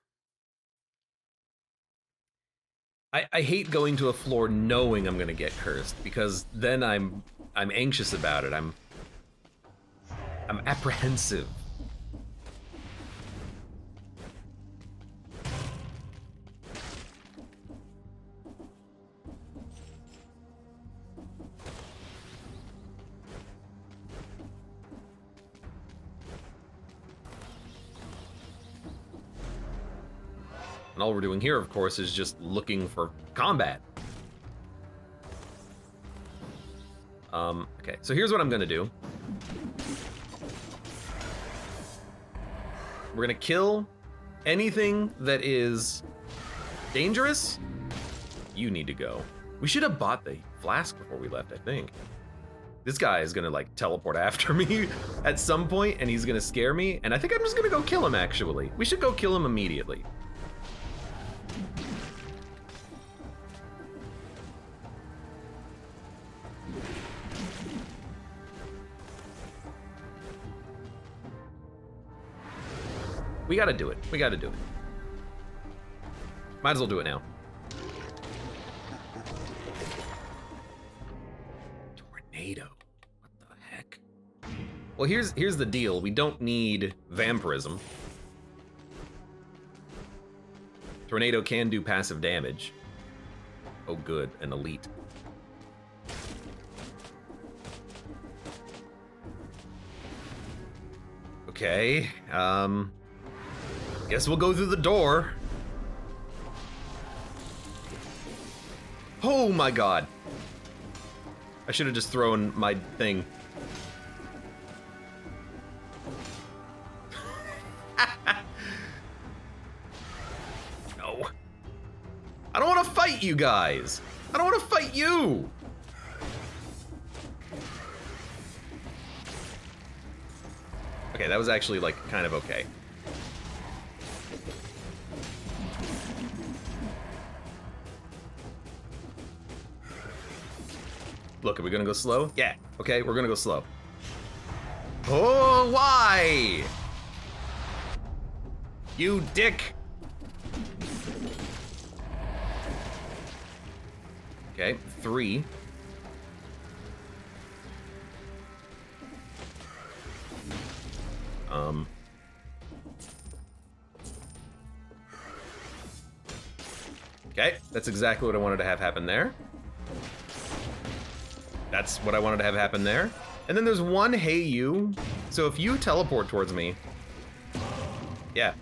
I hate going to a floor knowing I'm gonna get cursed, because then I'm anxious about it. I'm apprehensive. And all we're doing here, of course, is just looking for combat. Okay, so here's what I'm gonna do. We're gonna kill anything that is dangerous. You need to go. We should have bought the flask before we left, I think. This guy is gonna like teleport after me at some point and he's gonna scare me. And I think I'm just gonna go kill him actually. We should go kill him immediately. We gotta do it. We gotta do it. Might as well do it now. Tornado. What the heck? Well, here's the deal. We don't need Vampirism. Tornado can do passive damage. Oh, good. An elite. Okay. Guess we'll go through the door. Oh my god. I should have just thrown my thing. No. I don't want to fight you guys. I don't want to fight you. Okay, that was actually like kind of okay. Look, are we gonna go slow? Yeah, okay, we're gonna go slow. Oh, why? You dick. Okay, 3. Okay, that's exactly what I wanted to have happen there. That's what I wanted to have happen there. And then there's one hey you. So if you teleport towards me, yeah,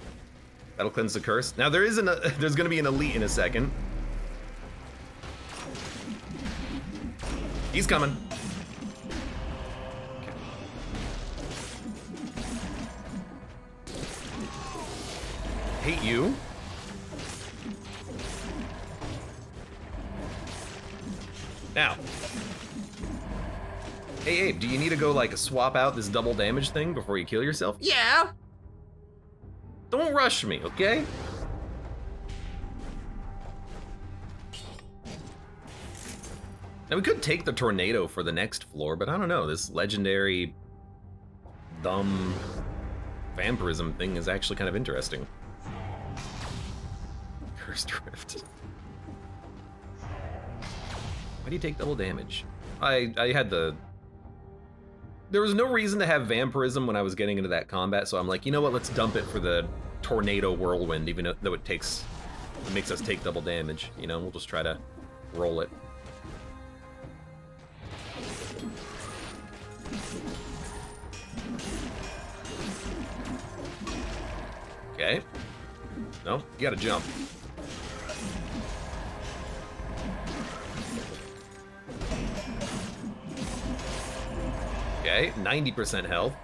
that'll cleanse the curse. Now there's gonna be an elite in a second. He's coming. Hate you. Now. Hey, Abe, do you need to go, like, swap out this double damage thing before you kill yourself? Yeah! Don't rush me, okay? Now, we could take the tornado for the next floor, but I don't know. This legendary, dumb vampirism thing is actually kind of interesting. Cursed Rift. Why do you take double damage? I had the... There was no reason to have Vampirism when I was getting into that combat, so I'm like, you know what, let's dump it for the Tornado Whirlwind, even though it makes us take double damage. You know, we'll just try to roll it. Okay. No, you gotta jump. Okay, 90% health.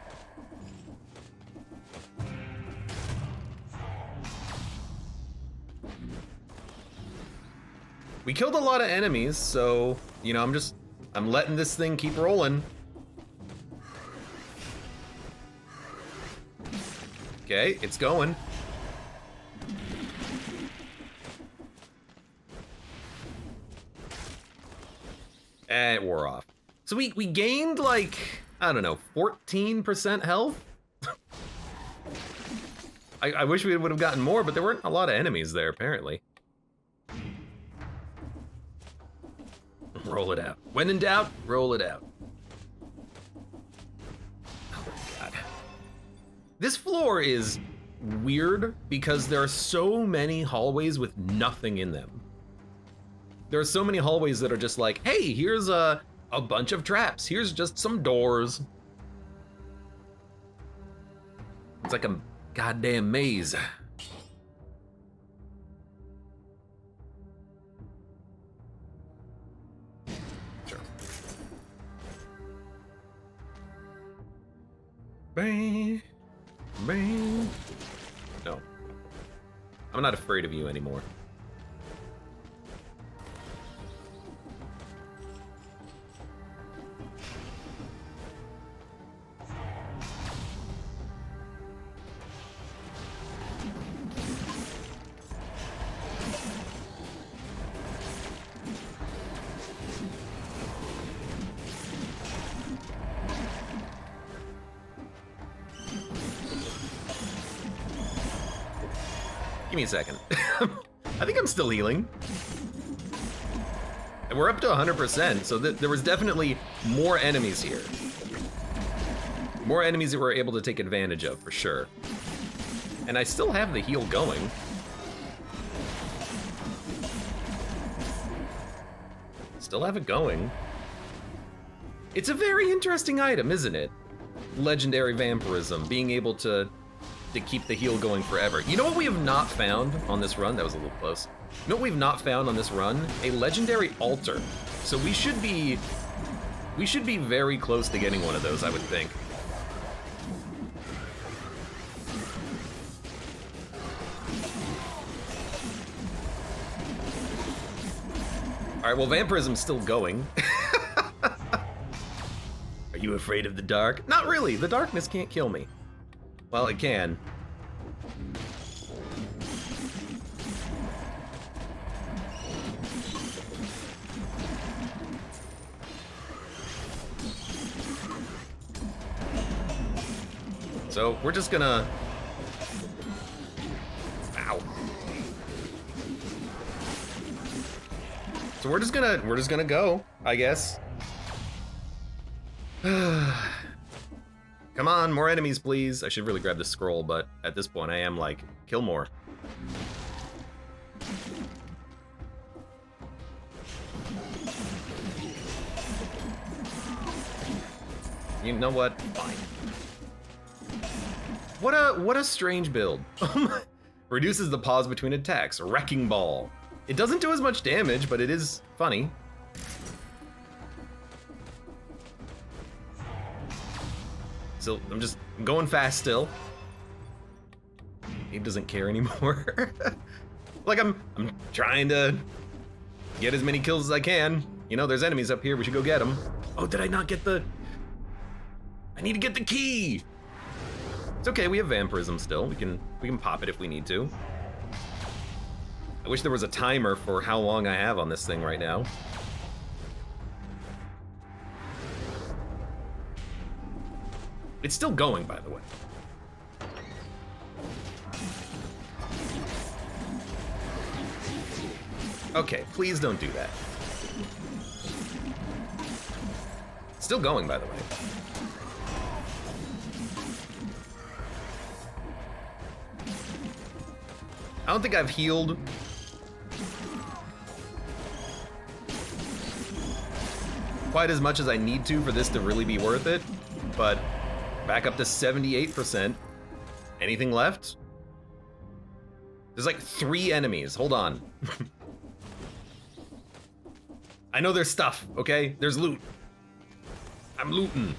We killed a lot of enemies, so, you know, I'm letting this thing keep rolling. Okay, it's going. And it wore off. So we gained like, I don't know, 14% health? I wish we would have gotten more, but there weren't a lot of enemies there, apparently. Roll it out. When in doubt, roll it out. Oh my god. This floor is weird because there are so many hallways with nothing in them. There are so many hallways that are just like, hey, here's a bunch of traps. Here's just some doors. It's like a goddamn maze. Sure. Bang, bang. No. I'm not afraid of you anymore. Give me a second. I think I'm still healing. And we're up to 100%, so there was definitely more enemies here. More enemies that we're able to take advantage of, for sure. And I still have the heal going. Still have it going. It's a very interesting item, isn't it? Legendary Vampirism, being able to keep the heal going forever. You know what we have not found on this run? That was a little close. You know what we've not found on this run? A legendary altar. So we should be very close to getting one of those, I would think. All right, well, Vampirism's still going. Are you afraid of the dark? Not really, the darkness can't kill me. Well, it can. So we're just gonna... Ow. So we're just gonna go, I guess. Come on, more enemies, please. I should really grab this scroll, but at this point I am like, kill more. You know what? Fine. What a strange build. Reduces the pause between attacks. Wrecking Ball. It doesn't do as much damage, but it is funny. So I'm going fast still. Abe doesn't care anymore. Like I'm trying to get as many kills as I can. You know, there's enemies up here. We should go get them. Oh, did I not get the? I need to get the key. It's okay. We have Vampirism still. We can pop it if we need to. I wish there was a timer for how long I have on this thing right now. It's still going, by the way. Okay, please don't do that. Still going, by the way. I don't think I've healed quite as much as I need to for this to really be worth it, but back up to 78%. Anything left? There's like 3 enemies. Hold on. I know there's stuff, okay? There's loot. I'm looting.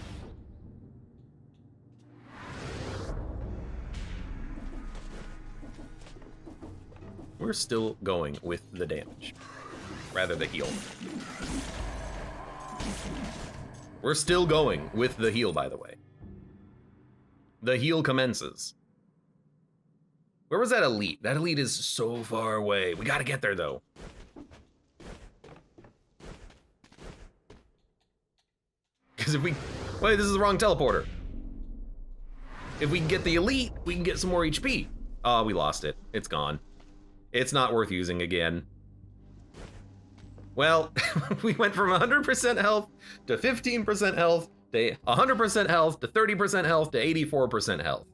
We're still going with the damage. Rather, the heal. We're still going with the heal, by the way. The heal commences. Where was that elite? That elite is so far away. We gotta get there, though. Because if we... Wait, this is the wrong teleporter. If we can get the elite, we can get some more HP. Oh, we lost it. It's gone. It's not worth using again. Well, we went from 100% health to 15% health to 100% health to 30% health to 84% health.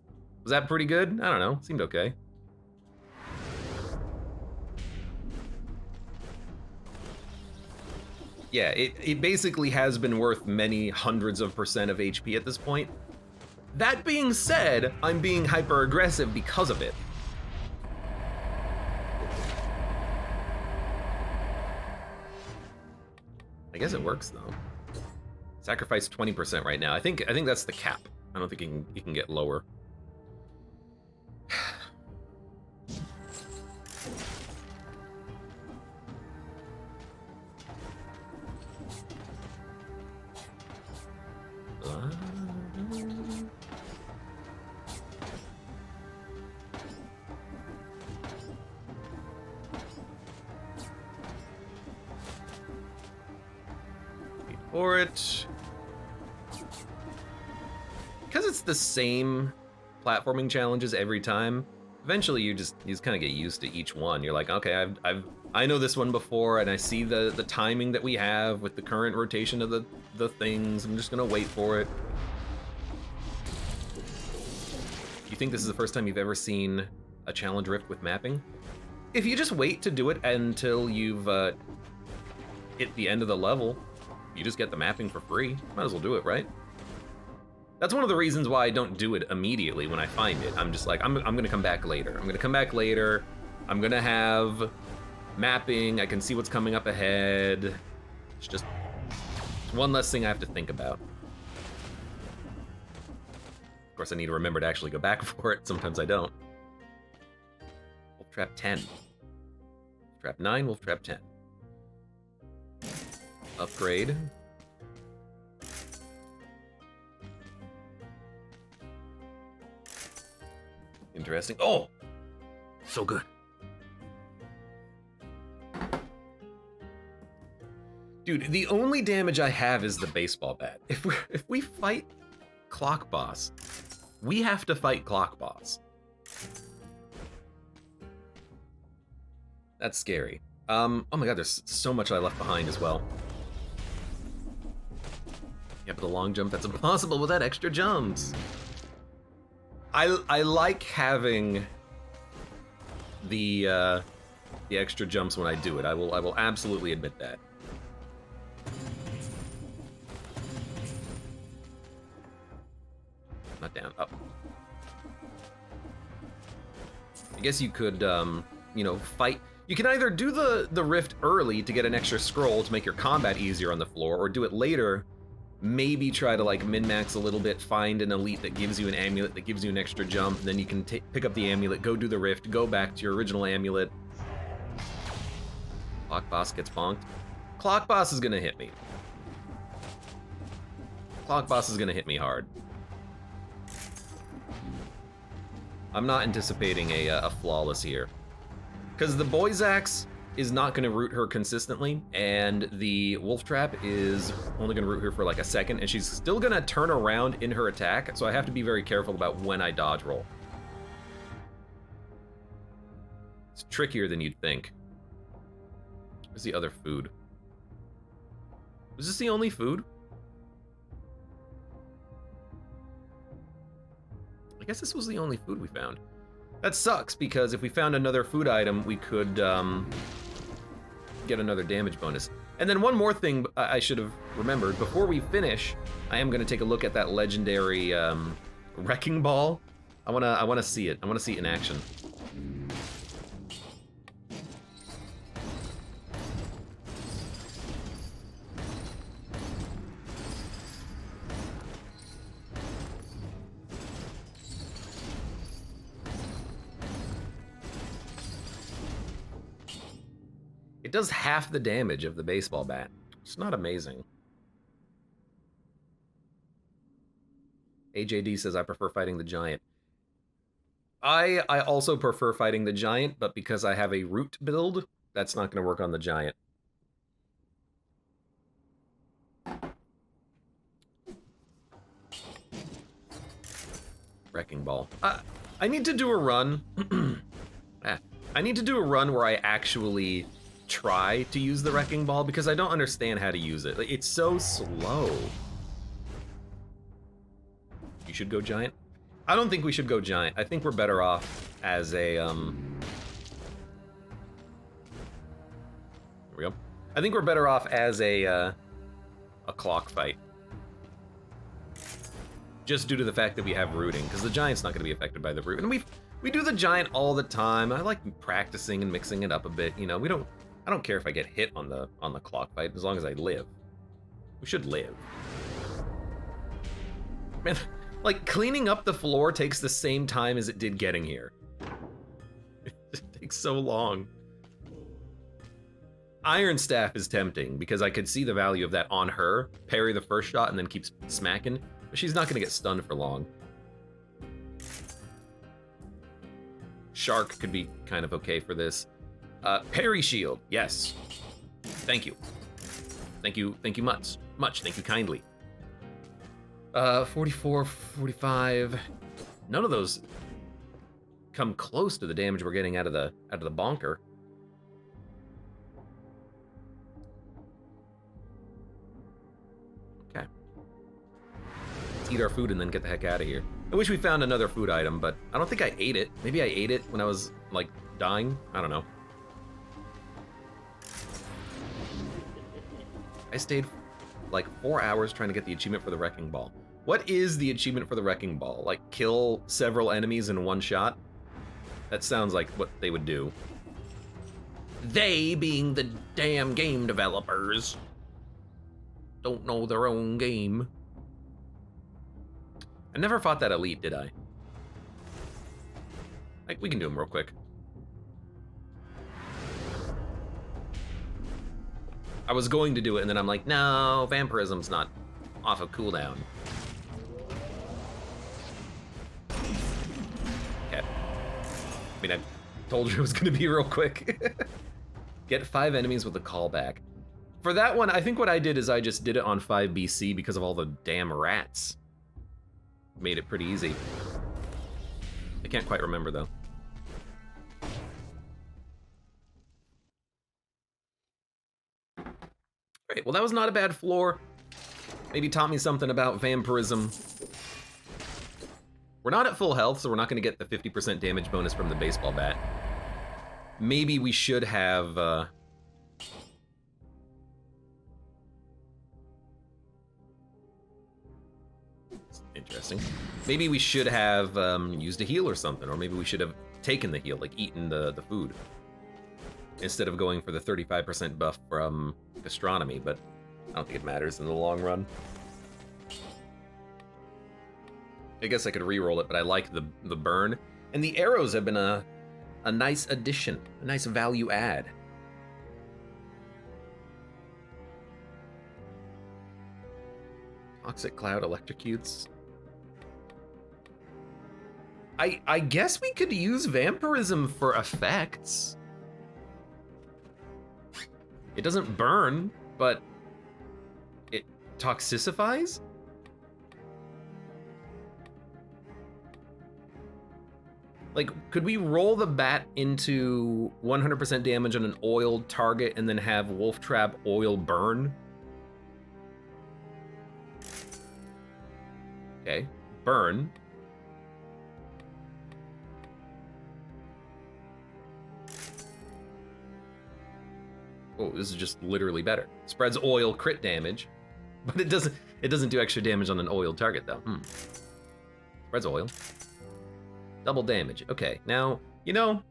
Was that pretty good? I don't know. Seemed okay. Yeah, it basically has been worth many hundreds of percent of HP at this point. That being said, I'm being hyper aggressive because of it. I guess it works though. Sacrifice 20% right now. I think that's the cap. I don't think you can get lower. For it. Because it's the same platforming challenges every time, eventually you just kind of get used to each one. You're like, okay, I know this one before, and I see the timing that we have with the current rotation of the things. I'm just gonna wait for it. You think this is the first time you've ever seen a challenge rift with mapping? If you just wait to do it until you've hit the end of the level, you just get the mapping for free. Might as well do it, right? That's one of the reasons why I don't do it immediately when I find it. I'm just like, I'm gonna come back later. I'm gonna come back later. I'm gonna have mapping. I can see what's coming up ahead. It's just one less thing I have to think about. Of course, I need to remember to actually go back for it. Sometimes I don't. Wolf Trap 10. Trap 9, Wolf Trap 10. Upgrade. Interesting. Oh! So good. Dude, the only damage I have is the baseball bat. If we fight Clock Boss, we have to fight Clock Boss. That's scary. Oh my god, there's so much I left behind as well. Yeah, but the long jump, that's impossible without extra jumps. I like having the extra jumps when I do it. I will absolutely admit that. Not down, up. I guess you could, you know, fight. You can either do the rift early to get an extra scroll to make your combat easier on the floor, or do it later. Maybe try to like min-max a little bit, find an elite that gives you an amulet that gives you an extra jump, and then you can pick up the amulet, go do the rift, go back to your original amulet. Clock Boss gets bonked. Clock Boss is gonna hit me. Clock Boss is gonna hit me hard. I'm not anticipating a flawless here. Because the Boy's Axe is not going to root her consistently, and the Wolf Trap is only going to root her for like a second, and she's still going to turn around in her attack, so I have to be very careful about when I dodge roll. It's trickier than you'd think. Where's the other food? Was this the only food? I guess this was the only food we found. That sucks, because if we found another food item, we could get another damage bonus. And then one more thing I should have remembered. Before we finish, I am going to take a look at that legendary wrecking ball. I wanna see it. I want to see it in action. It does half the damage of the baseball bat. It's not amazing. AJD says, I prefer fighting the giant. I also prefer fighting the giant, but because I have a root build, that's not going to work on the giant. Wrecking ball. I need to do a run. I need to do a run where I actually try to use the wrecking ball because I don't understand how to use it. Like, it's so slow. You should go giant? I don't think we should go giant. I think we're better off as a, There we go. I think we're better off as a clock fight. Just due to the fact that we have rooting, because the giant's not going to be affected by the root. And we do the giant all the time. I like practicing and mixing it up a bit. You know, I don't care if I get hit on the clock fight as long as I live. We should live. Man, like cleaning up the floor takes the same time as it did getting here. It takes so long. Iron Staff is tempting because I could see the value of that on her. Parry the first shot and then keep smacking. But she's not gonna get stunned for long. Shark could be kind of okay for this. Parry shield, yes. Thank you. Thank you much. Thank you kindly. 44, 45. None of those come close to the damage we're getting out of the bonker. Okay. Let's eat our food and then get the heck out of here. I wish we found another food item, but I don't think I ate it. Maybe I ate it when I was, like, dying? I don't know. I stayed, like, 4 hours trying to get the achievement for the wrecking ball. What is the achievement for the wrecking ball? Like, kill several enemies in one shot? That sounds like what they would do. They, being the damn game developers, don't know their own game. I never fought that elite, did I? Like, we can do them real quick. I was going to do it, and then I'm like, no, Vampirism's not off of cooldown. Okay. I mean, I told you it was gonna be real quick. Get 5 enemies with a callback. For that one, I think what I did is I just did it on 5 BC because of all the damn rats. Made it pretty easy. I can't quite remember, though. Alright, well that was not a bad floor. Maybe taught me something about vampirism. We're not at full health, so we're not gonna get the 50% damage bonus from the baseball bat. Maybe we should have, Interesting. Maybe we should have used a heal or something, or maybe we should have taken the heal, like eaten the food, instead of going for the 35% buff from gastronomy, but I don't think it matters in the long run. I guess I could re-roll it, but I like the burn. And the arrows have been a nice addition, a nice value add. Toxic cloud electrocutes. I guess we could use vampirism for effects. It doesn't burn, but it toxicifies? Like, could we roll the bat into 100% damage on an oiled target and then have Wolf Trap oil burn? Okay, burn. Oh, this is just literally better. Spreads oil crit damage, but it doesn't do extra damage on an oiled target though. Spreads oil. Double damage. Okay, now, you know,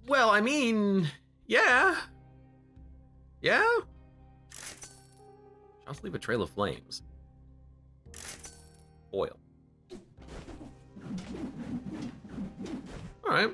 Well, I mean, yeah. Yeah? Just leave a trail of flames. Oil. All right.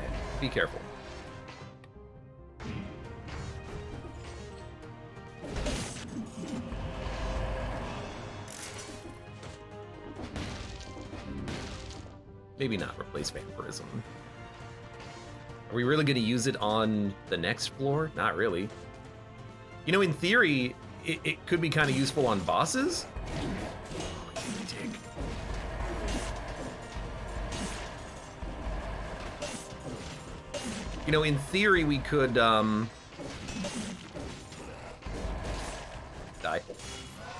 Be careful. Maybe not replace Vampirism. Are we really going to use it on the next floor? Not really. You know, in theory, it could be kind of useful on bosses. You know, in theory, we could, die.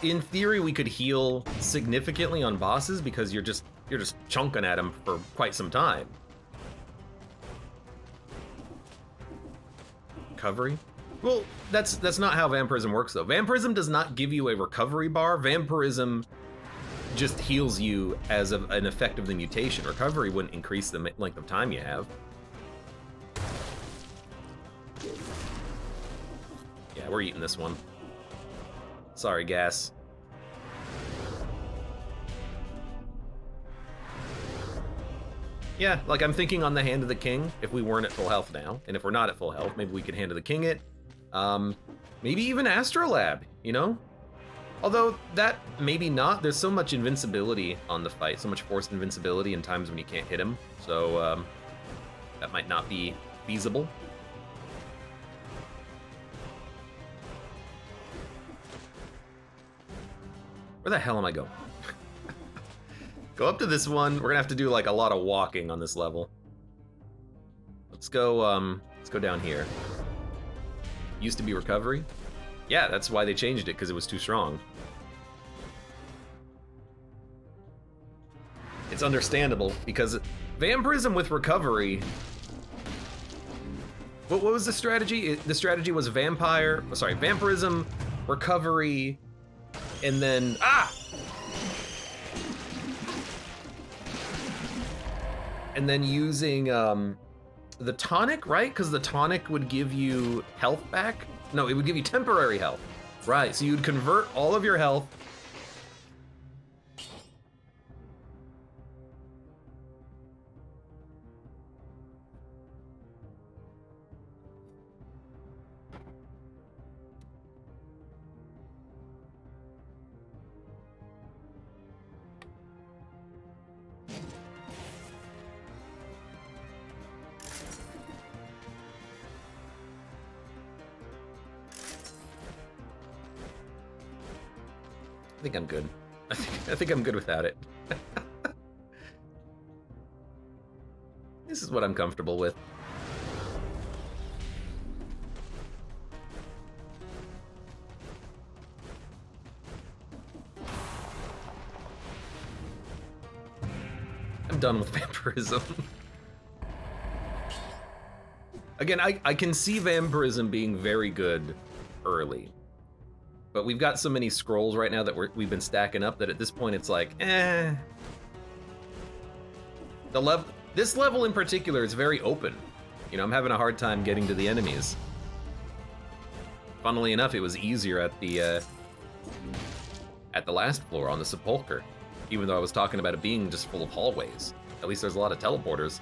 In theory, we could heal significantly on bosses because you're just chunking at them for quite some time. Recovery? Well, that's not how Vampirism works, though. Vampirism does not give you a recovery bar. Vampirism just heals you as an effect of the mutation. Recovery wouldn't increase the length of time you have. Yeah, we're eating this one. Sorry, gas. Yeah, like I'm thinking on the Hand of the King, if we weren't at full health now, and if we're not at full health, maybe we could Hand of the King it. Maybe even Astrolab, you know? Although that, maybe not. There's so much invincibility on the fight, so much forced invincibility in times when you can't hit him, so that might not be feasible. Where the hell am I going? Go up to this one. We're gonna have to do like a lot of walking on this level. Let's go down here. Used to be recovery. Yeah, that's why they changed it, because it was too strong. It's understandable, because Vampirism with recovery... What was the strategy? The strategy was Vampirism, recovery, and then... And then using the tonic, right? Because the tonic would give you health back? No, it would give you temporary health. Right, so you'd convert all of your health. I think I'm good. I think I'm good without it. This is what I'm comfortable with. I'm done with Vampirism. Again, I can see Vampirism being very good early. But we've got so many scrolls right now that we've been stacking up that at this point it's like, eh. This level in particular is very open. You know, I'm having a hard time getting to the enemies. Funnily enough, it was easier at the last floor on the Sepulcher, even though I was talking about it being just full of hallways. At least there's a lot of teleporters.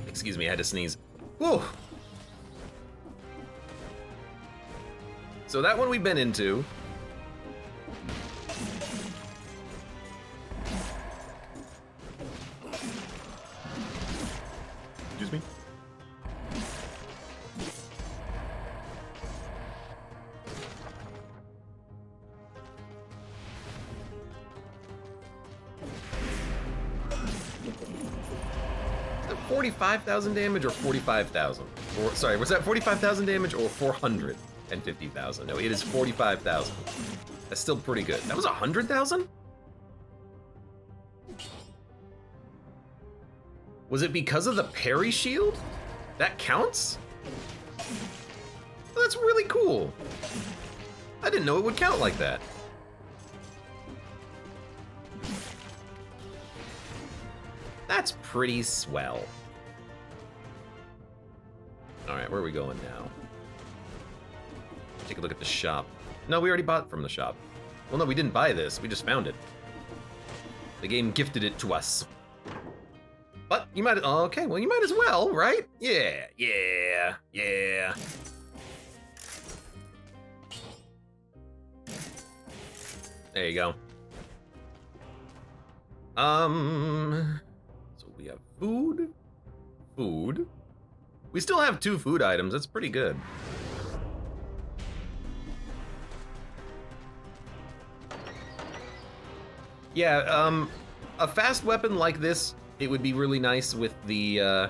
Excuse me, I had to sneeze. Whew. So that one we've been into. Excuse me. Is that 45,000 damage or 45,000? Or sorry, was that 45,000 damage or 450,000? No, it is 45,000. That's still pretty good. That was 100,000? Was it because of the parry shield? That counts? Well, that's really cool. I didn't know it would count like that. That's pretty swell. All right, where are we going now? Take a look at the shop. No, we already bought from the shop. Well, no, we didn't buy this. We just found it. The game gifted it to us. But you might, oh, okay, well, you might as well, right? Yeah. There you go. So we have food. We still have 2 food items. That's pretty good. Yeah, a fast weapon like this, it would be really nice with the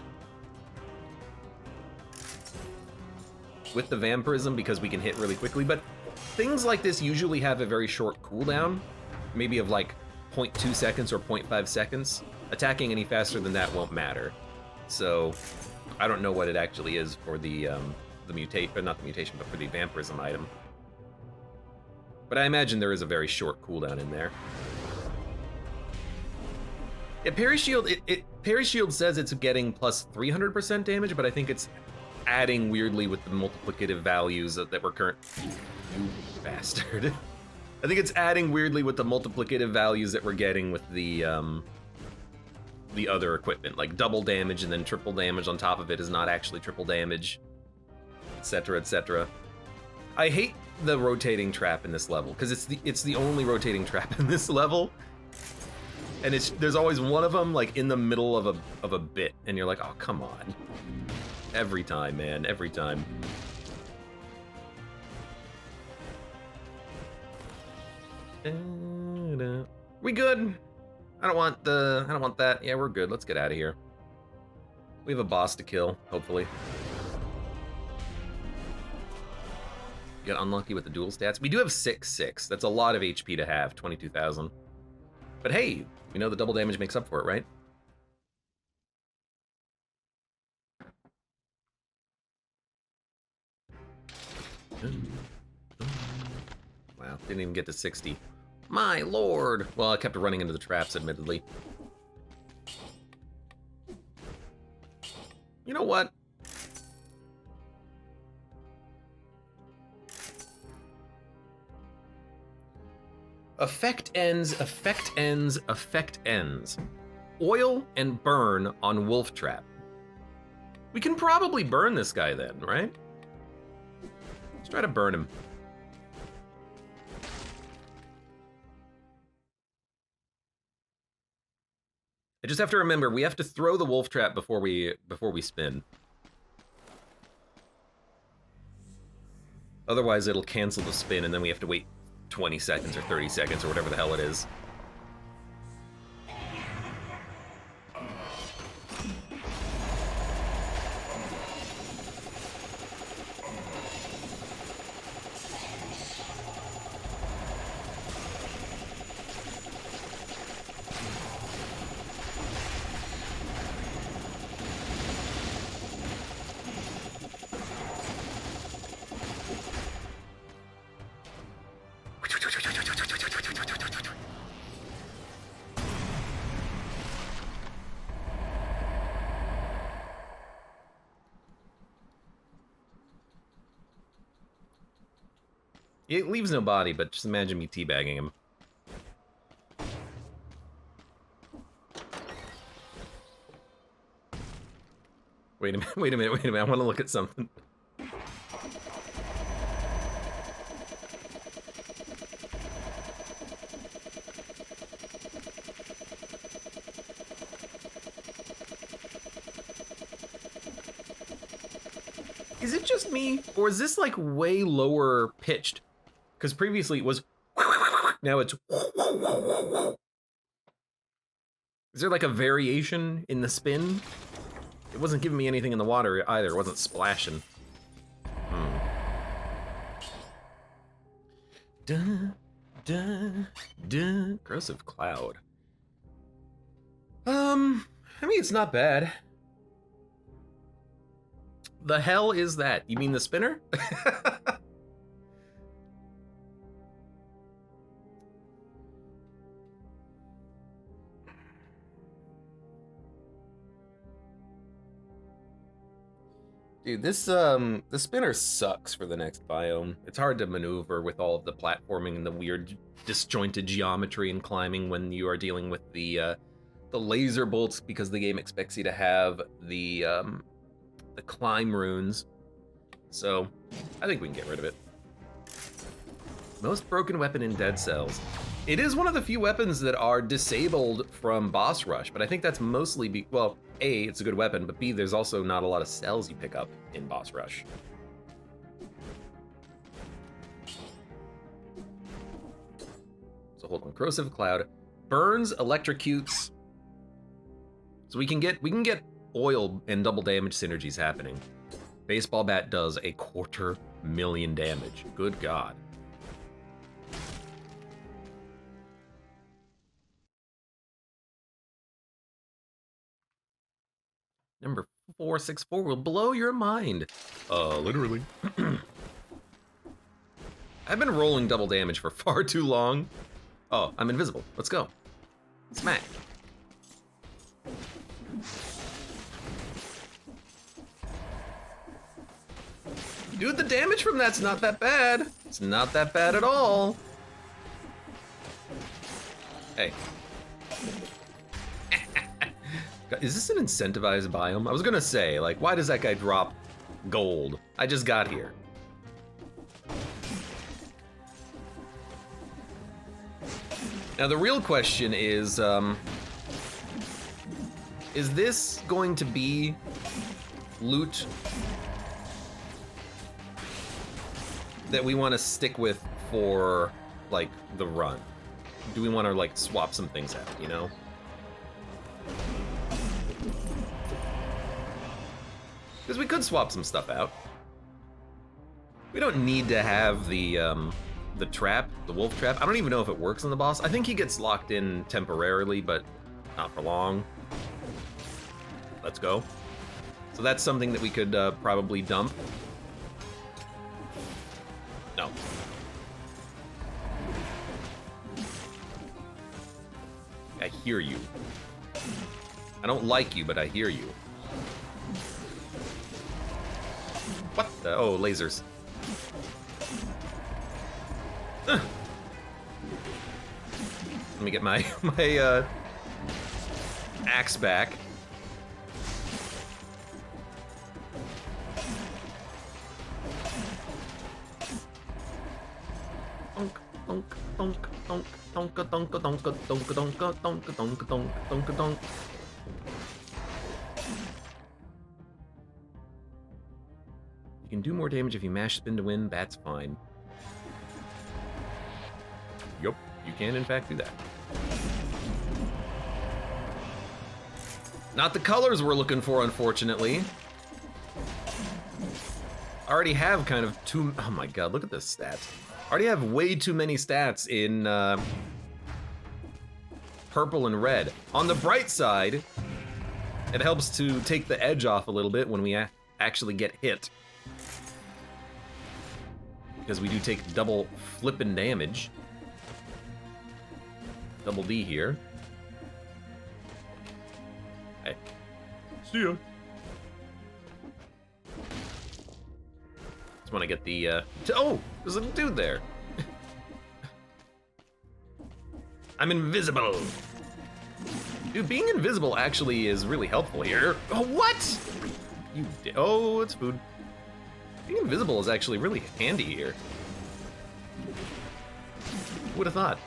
Vampirism because we can hit really quickly, but things like this usually have a very short cooldown, maybe of like 0.2 seconds or 0.5 seconds. Attacking any faster than that won't matter. So I don't know what it actually is for the mutation, not the mutation, but for the Vampirism item. But I imagine there is a very short cooldown in there. Yeah, Parry Shield, Parry Shield says it's getting plus 300% damage, but I think it's adding weirdly with the multiplicative values that were current. You bastard. I think it's adding weirdly with the multiplicative values that we're getting with the other equipment, like double damage and then triple damage on top of it is not actually triple damage, etc., etc. I hate the rotating trap in this level because it's the only rotating trap in this level. And there's always one of them like in the middle of a bit, and you're like, oh, come on. Every time, man, every time. We good? I don't want that. Yeah, we're good. Let's get out of here. We have a boss to kill, hopefully. Got unlucky with the dual stats. We do have 6/6. That's a lot of HP to have, 22,000. But hey, we know the double damage makes up for it, right? Wow, didn't even get to 60. My lord! Well, I kept running into the traps, admittedly. You know what? Effect ends, effect ends, effect ends. Oil and burn on wolf trap. We can probably burn this guy then, right? Let's try to burn him. I just have to remember, we have to throw the wolf trap before we spin. Otherwise it'll cancel the spin and then we have to wait 20 seconds or 30 seconds or whatever the hell it is. It leaves no body, but just imagine me teabagging him. Wait a minute, wait a minute, wait a minute, I want to look at something. Is it just me, or is this like way lower pitched? Because previously it was, now it's. Is there like a variation in the spin? It wasn't giving me anything in the water either, it wasn't splashing. Dun, dun, dun. Corrosive cloud. I mean, it's not bad. The hell is that? You mean the spinner? Dude, the spinner sucks for the next biome. It's hard to maneuver with all of the platforming and the weird disjointed geometry and climbing when you are dealing with the laser bolts, because the game expects you to have the climb runes. So I think we can get rid of it. Most broken weapon in Dead Cells. It is one of the few weapons that are disabled from boss rush, but I think that's mostly well, A, it's a good weapon, but B, there's also not a lot of cells you pick up in boss rush. So hold on, corrosive cloud burns, electrocutes. So we can get oil and double damage synergies happening. Baseball bat does 250,000 damage. Good God. Number 464 will blow your mind. Literally. I've been rolling double damage for far too long. Oh, I'm invisible. Let's go. Smack. Dude, the damage from that's not that bad. It's not that bad at all. Hey. Is this an incentivized biome? I was gonna say, like, why does that guy drop gold? I just got here. Now the real question is this going to be loot that we want to stick with for, like, the run? Do we want to, like, swap some things out, you know? Because we could swap some stuff out. We don't need to have the trap, the wolf trap. I don't even know if it works on the boss. I think he gets locked in temporarily, but not for long. Let's go. So that's something that we could probably dump. No. I hear you. I don't like you, but I hear you. What the? Oh, lasers. Let me get my axe back. You can do more damage if you mash spin to win, that's fine. Yup, you can in fact do that. Not the colors we're looking for, unfortunately. I already have kind of too, oh my god, look at this stats. I already have way too many stats in purple and red. On the bright side, it helps to take the edge off a little bit when we actually get hit. Because we do take double flippin' damage. Double D here. Hey. See ya. Just want to get the, oh! There's a little dude there. I'm invisible. Dude, being invisible actually is really helpful here. Oh, what? Oh, it's food. Being invisible is actually really handy here. Who would have thought?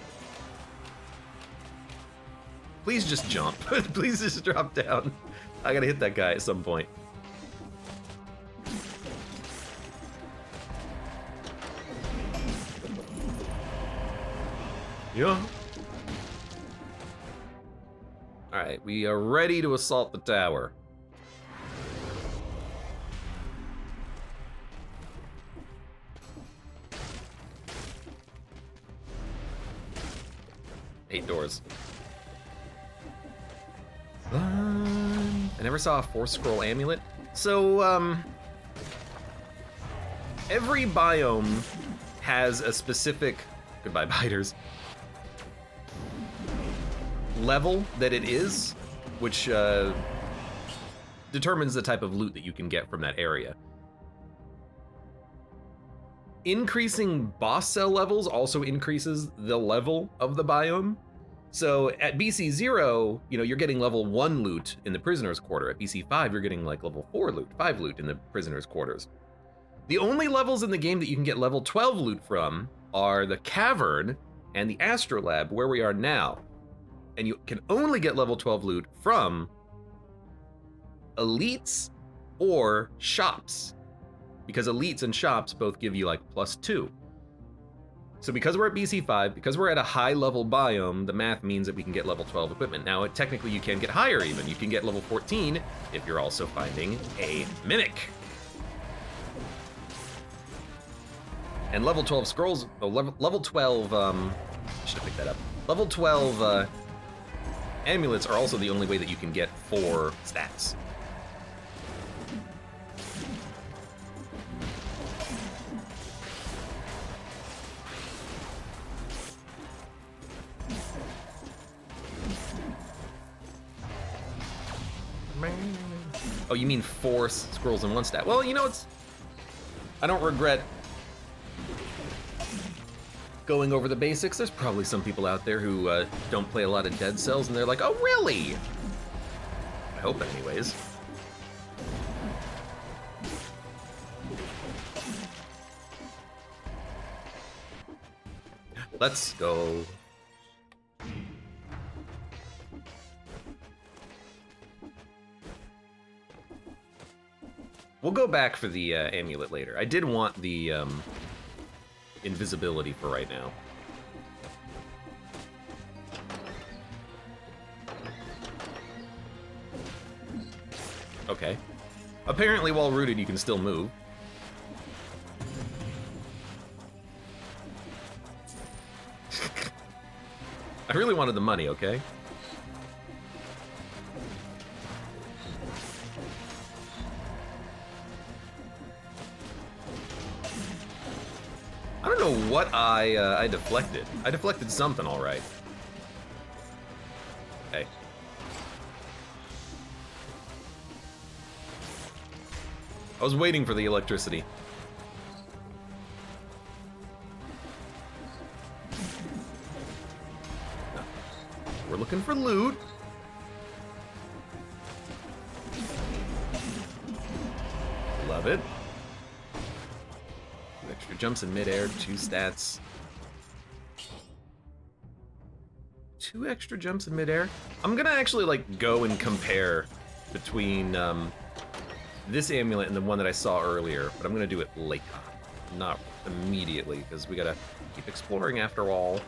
Please just jump. Please just drop down. I gotta hit that guy at some point. Yeah. Alright, we are ready to assault the tower. Eight doors. I never saw a force scroll amulet. So, every biome has a specific, goodbye biters, level that it is, which determines the type of loot that you can get from that area. increasing boss cell levels also increases the level of the biome. So at BC 0, you know, you're getting level 1 loot in the prisoner's quarter. At BC 5, you're getting like level 4 loot, 5 loot in the prisoner's quarters. The only levels in the game that you can get level 12 loot from are the cavern and the astrolab, where we are now. And you can only get level 12 loot from elites or shops, because elites and shops both give you like +2. So because we're at BC 5, because we're at a high level biome, the math means that we can get level 12 equipment. Now, technically you can get higher even. You can get level 14 if you're also finding a mimic. And level 12 scrolls, level 12, should have picked that up. Level 12 amulets are also the only way that you can get 4 stats. Oh, you mean 4 scrolls in 1 stat? Well, you know, I don't regret going over the basics. There's probably some people out there who don't play a lot of Dead Cells, and they're like, oh, really? I hope, anyways. Let's go. We'll go back for the amulet later. I did want the invisibility for right now. Okay. Apparently, while rooted, you can still move. I really wanted the money, okay? I don't know what I deflected. I deflected something, all right. Okay. I was waiting for the electricity. We're looking for loot. Love it. 2 extra jumps in midair, 2 stats. 2 extra jumps in midair. I'm gonna actually like go and compare between this amulet and the one that I saw earlier, but I'm gonna do it later, not immediately, because we gotta keep exploring after all.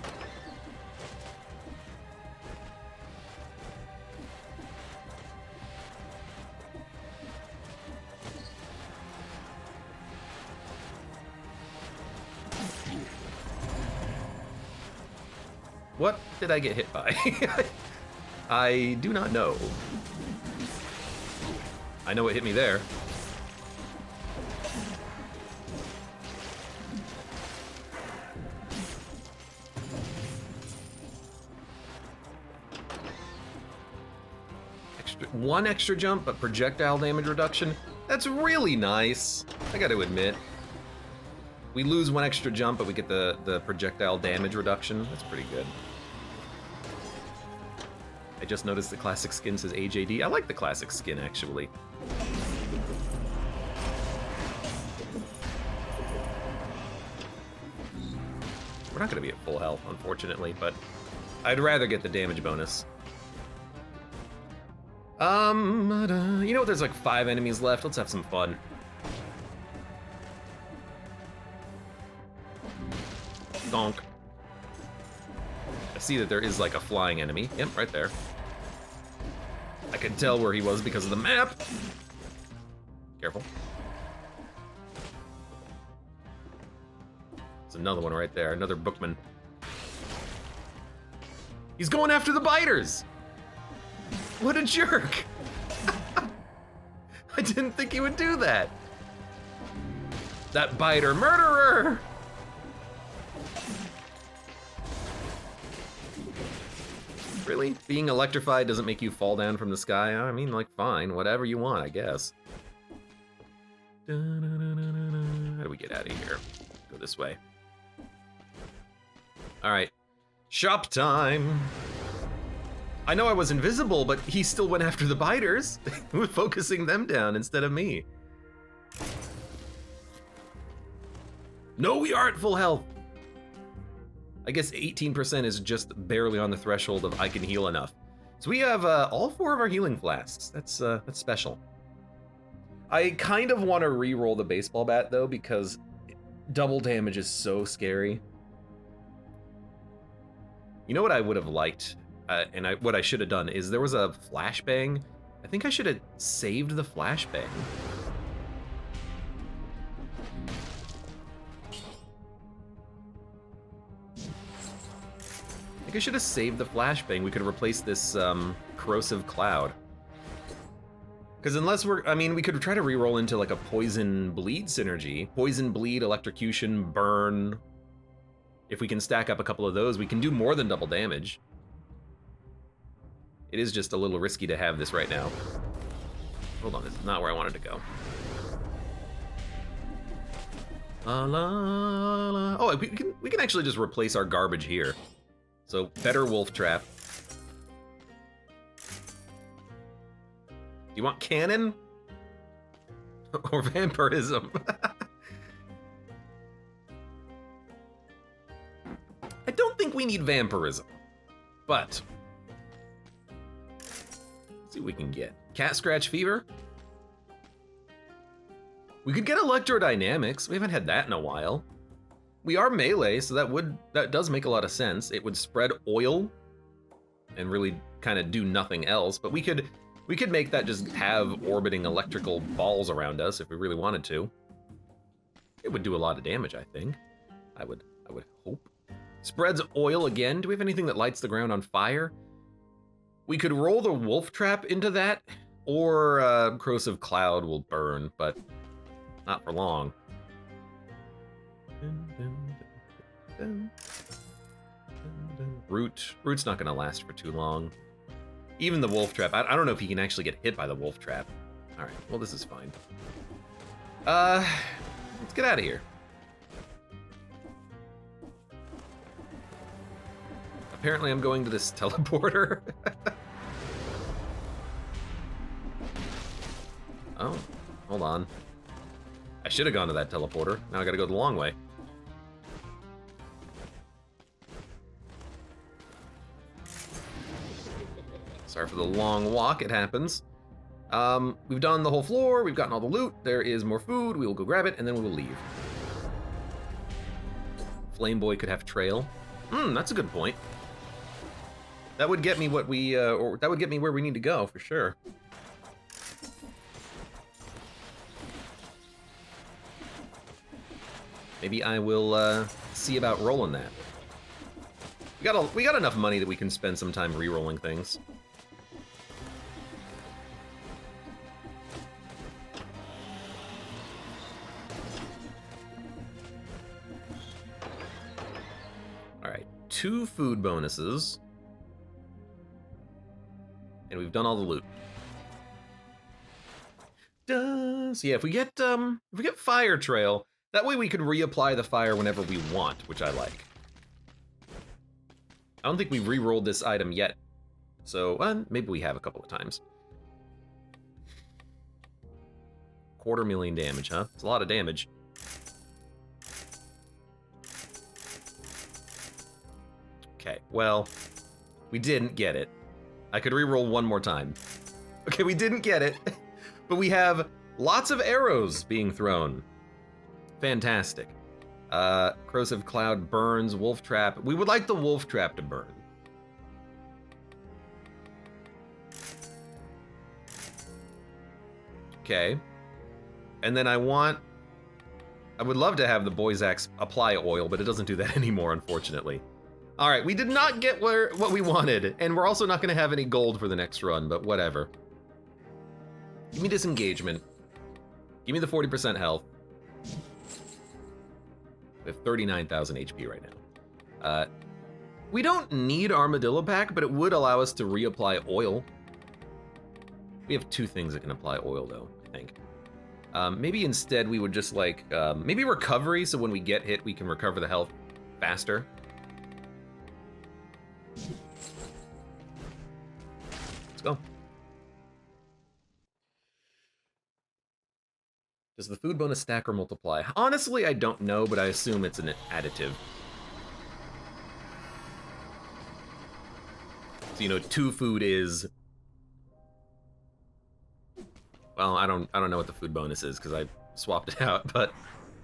What did I get hit by? I do not know. I know what hit me there. One extra jump, but projectile damage reduction. That's really nice, I gotta admit. We lose 1 extra jump, but we get the projectile damage reduction. That's pretty good. I just noticed the classic skin says AJD. I like the classic skin, actually. We're not gonna be at full health, unfortunately, but I'd rather get the damage bonus. You know what, there's like 5 enemies left. Let's have some fun. Donk. I see that there is like a flying enemy. Yep, right there. I could tell where he was because of the map. Careful. There's another one right there, another bookman. He's going after the biters! What a jerk! I didn't think he would do that. That biter murderer! Really? Being electrified doesn't make you fall down from the sky? I mean, like, fine, whatever you want, I guess. How do we get out of here? Go this way. All right, shop time. I know I was invisible, but he still went after the biters. We're focusing them down instead of me. No, we are at full health. I guess 18% is just barely on the threshold of I can heal enough. So we have all 4 of our healing flasks. That's special. I kind of want to re-roll the baseball bat though, because double damage is so scary. You know what I would have liked? What I should have done is there was a flashbang. I think I should have saved the flashbang. I think I should have saved the flashbang. We could replace this corrosive cloud. Because unless we could try to reroll into like a poison bleed synergy. Poison, bleed, electrocution, burn. If we can stack up a couple of those, we can do more than double damage. It is just a little risky to have this right now. Hold on, this is not where I wanted to go. Oh, we can actually just replace our garbage here. So better wolf trap. Do you want cannon? Or vampirism? I don't think we need vampirism, but let's see what we can get. Cat scratch fever. We could get electrodynamics. We haven't had that in a while. We are melee, so that does make a lot of sense. It would spread oil and really kind of do nothing else, but we could make that just have orbiting electrical balls around us if we really wanted to. It would do a lot of damage, I think. I would hope. Spreads oil again. Do we have anything that lights the ground on fire? We could roll the wolf trap into that, or corrosive cloud will burn, but not for long. Root's not gonna last for too long. Even the wolf trap, I don't know if he can actually get hit by the wolf trap. All right, well, this is fine. Let's get out of here. Apparently I'm going to this teleporter. Oh, hold on. I should have gone to that teleporter. Now I gotta go the long way. Sorry for the long walk, it happens. We've done the whole floor, we've gotten all the loot, there is more food, we will go grab it, and then we will leave. Flame Boy could have trail. That's a good point. That would get me what we, or that would get me where we need to go, for sure. Maybe I will see about rolling that. We got enough money that we can spend some time re-rolling things. All right, 2 food bonuses. And we've done all the loot. So yeah, if we get fire trail, that way we could reapply the fire whenever we want, which I like. I don't think we re-rolled this item yet, so maybe we have a couple of times. 250,000 damage, huh? It's a lot of damage. Okay, well, we didn't get it. I could re-roll one more time. Okay, we didn't get it, but we have lots of arrows being thrown. Fantastic. Corrosive cloud burns, wolf trap. We would like the wolf trap to burn. Okay. And then I would love to have the Boy's Axe apply oil, but it doesn't do that anymore, unfortunately. All right, we did not get what we wanted, and we're also not gonna have any gold for the next run, but whatever. Give me disengagement. Give me the 40% health. We have 39,000 HP right now. We don't need Armadillo Pack, but it would allow us to reapply oil. We have 2 things that can apply oil, though, I think. Maybe instead we would just like, maybe recovery, so when we get hit, we can recover the health faster. Let's go. Does the food bonus stack or multiply? Honestly, I don't know, but I assume it's an additive. So, you know, 2 food is... Well, I don't know what the food bonus is, because I swapped it out, but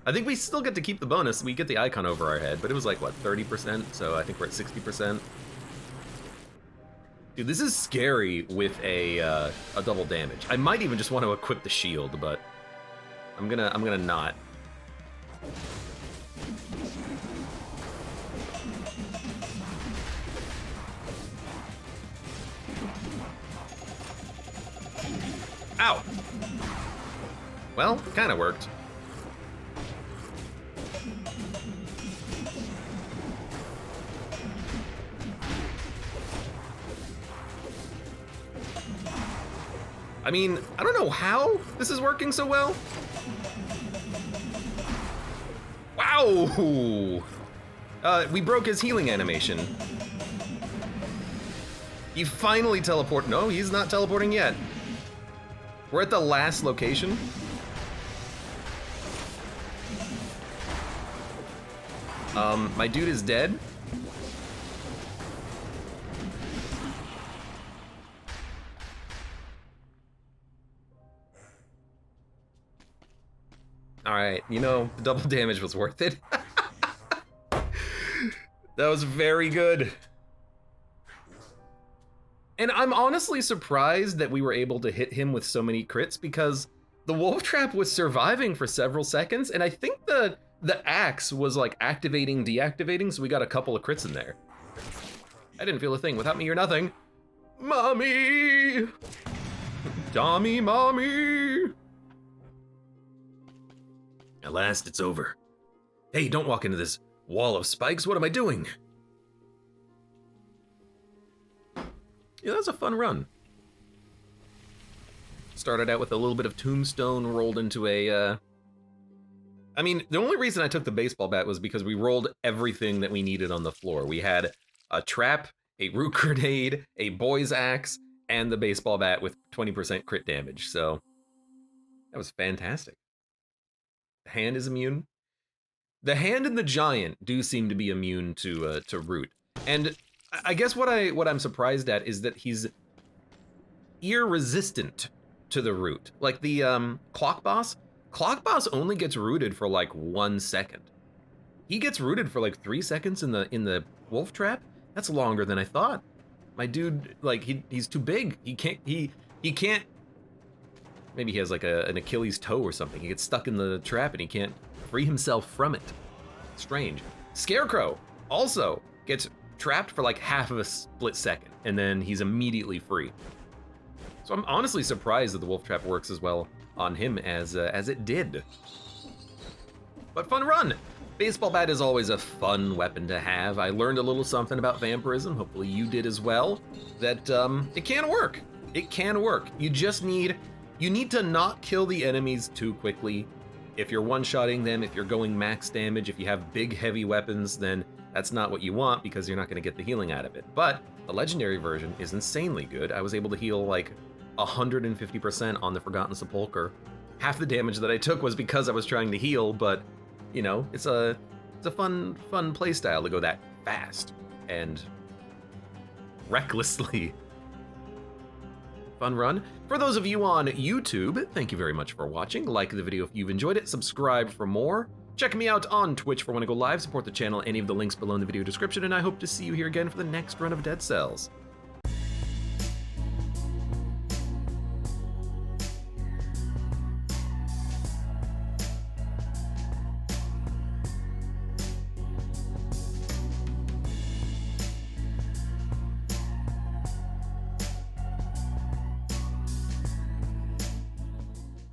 I think we still get to keep the bonus. We get the icon over our head, but it was like, what, 30%? So I think we're at 60%. Dude, this is scary with a double damage. I might even just want to equip the shield, but I'm gonna not. Ow! Well, kind of worked. I mean, I don't know how this is working so well. Wow! We broke his healing animation. He finally teleported. No, he's not teleporting yet. We're at the last location. My dude is dead. All right, you know, the double damage was worth it. That was very good. And I'm honestly surprised that we were able to hit him with so many crits, because the wolf trap was surviving for several seconds, and I think the axe was like activating, deactivating, so we got a couple of crits in there. I didn't feel a thing. Without me, you're nothing. Mommy! Tommy, mommy! At last, it's over. Hey, don't walk into this wall of spikes. What am I doing? Yeah, that was a fun run. Started out with a little bit of tombstone, rolled into a, I mean, the only reason I took the baseball bat was because we rolled everything that we needed on the floor. We had a trap, a root grenade, a boy's axe, and the baseball bat with 20% crit damage, so that was fantastic. The hand is immune. The hand and the giant do seem to be immune to root. And I guess what I'm surprised at is that he's ear resistant to the root. Like the clock boss only gets rooted for like 1 second. He gets rooted for like 3 seconds in the wolf trap. That's longer than I thought. My dude, like he's too big. He can't. Maybe he has like an Achilles toe or something. He gets stuck in the trap and he can't free himself from it. Strange. Scarecrow also gets trapped for like half of a split second, and then he's immediately free. So I'm honestly surprised that the wolf trap works as well on him as it did. But fun run! Baseball bat is always a fun weapon to have. I learned a little something about vampirism, hopefully you did as well, that it can work. It can work. You just need to not kill the enemies too quickly. If you're one-shotting them, if you're going max damage, if you have big heavy weapons, then that's not what you want because you're not gonna get the healing out of it. But the legendary version is insanely good. I was able to heal like 150% on the Forgotten Sepulcher. Half the damage that I took was because I was trying to heal, but you know, it's a fun playstyle to go that fast and recklessly. Fun run. For those of you on YouTube, thank you very much for watching. Like the video if you've enjoyed it, subscribe for more. Check me out on Twitch for when I go live, support the channel, any of the links below in the video description, and I hope to see you here again for the next run of Dead Cells.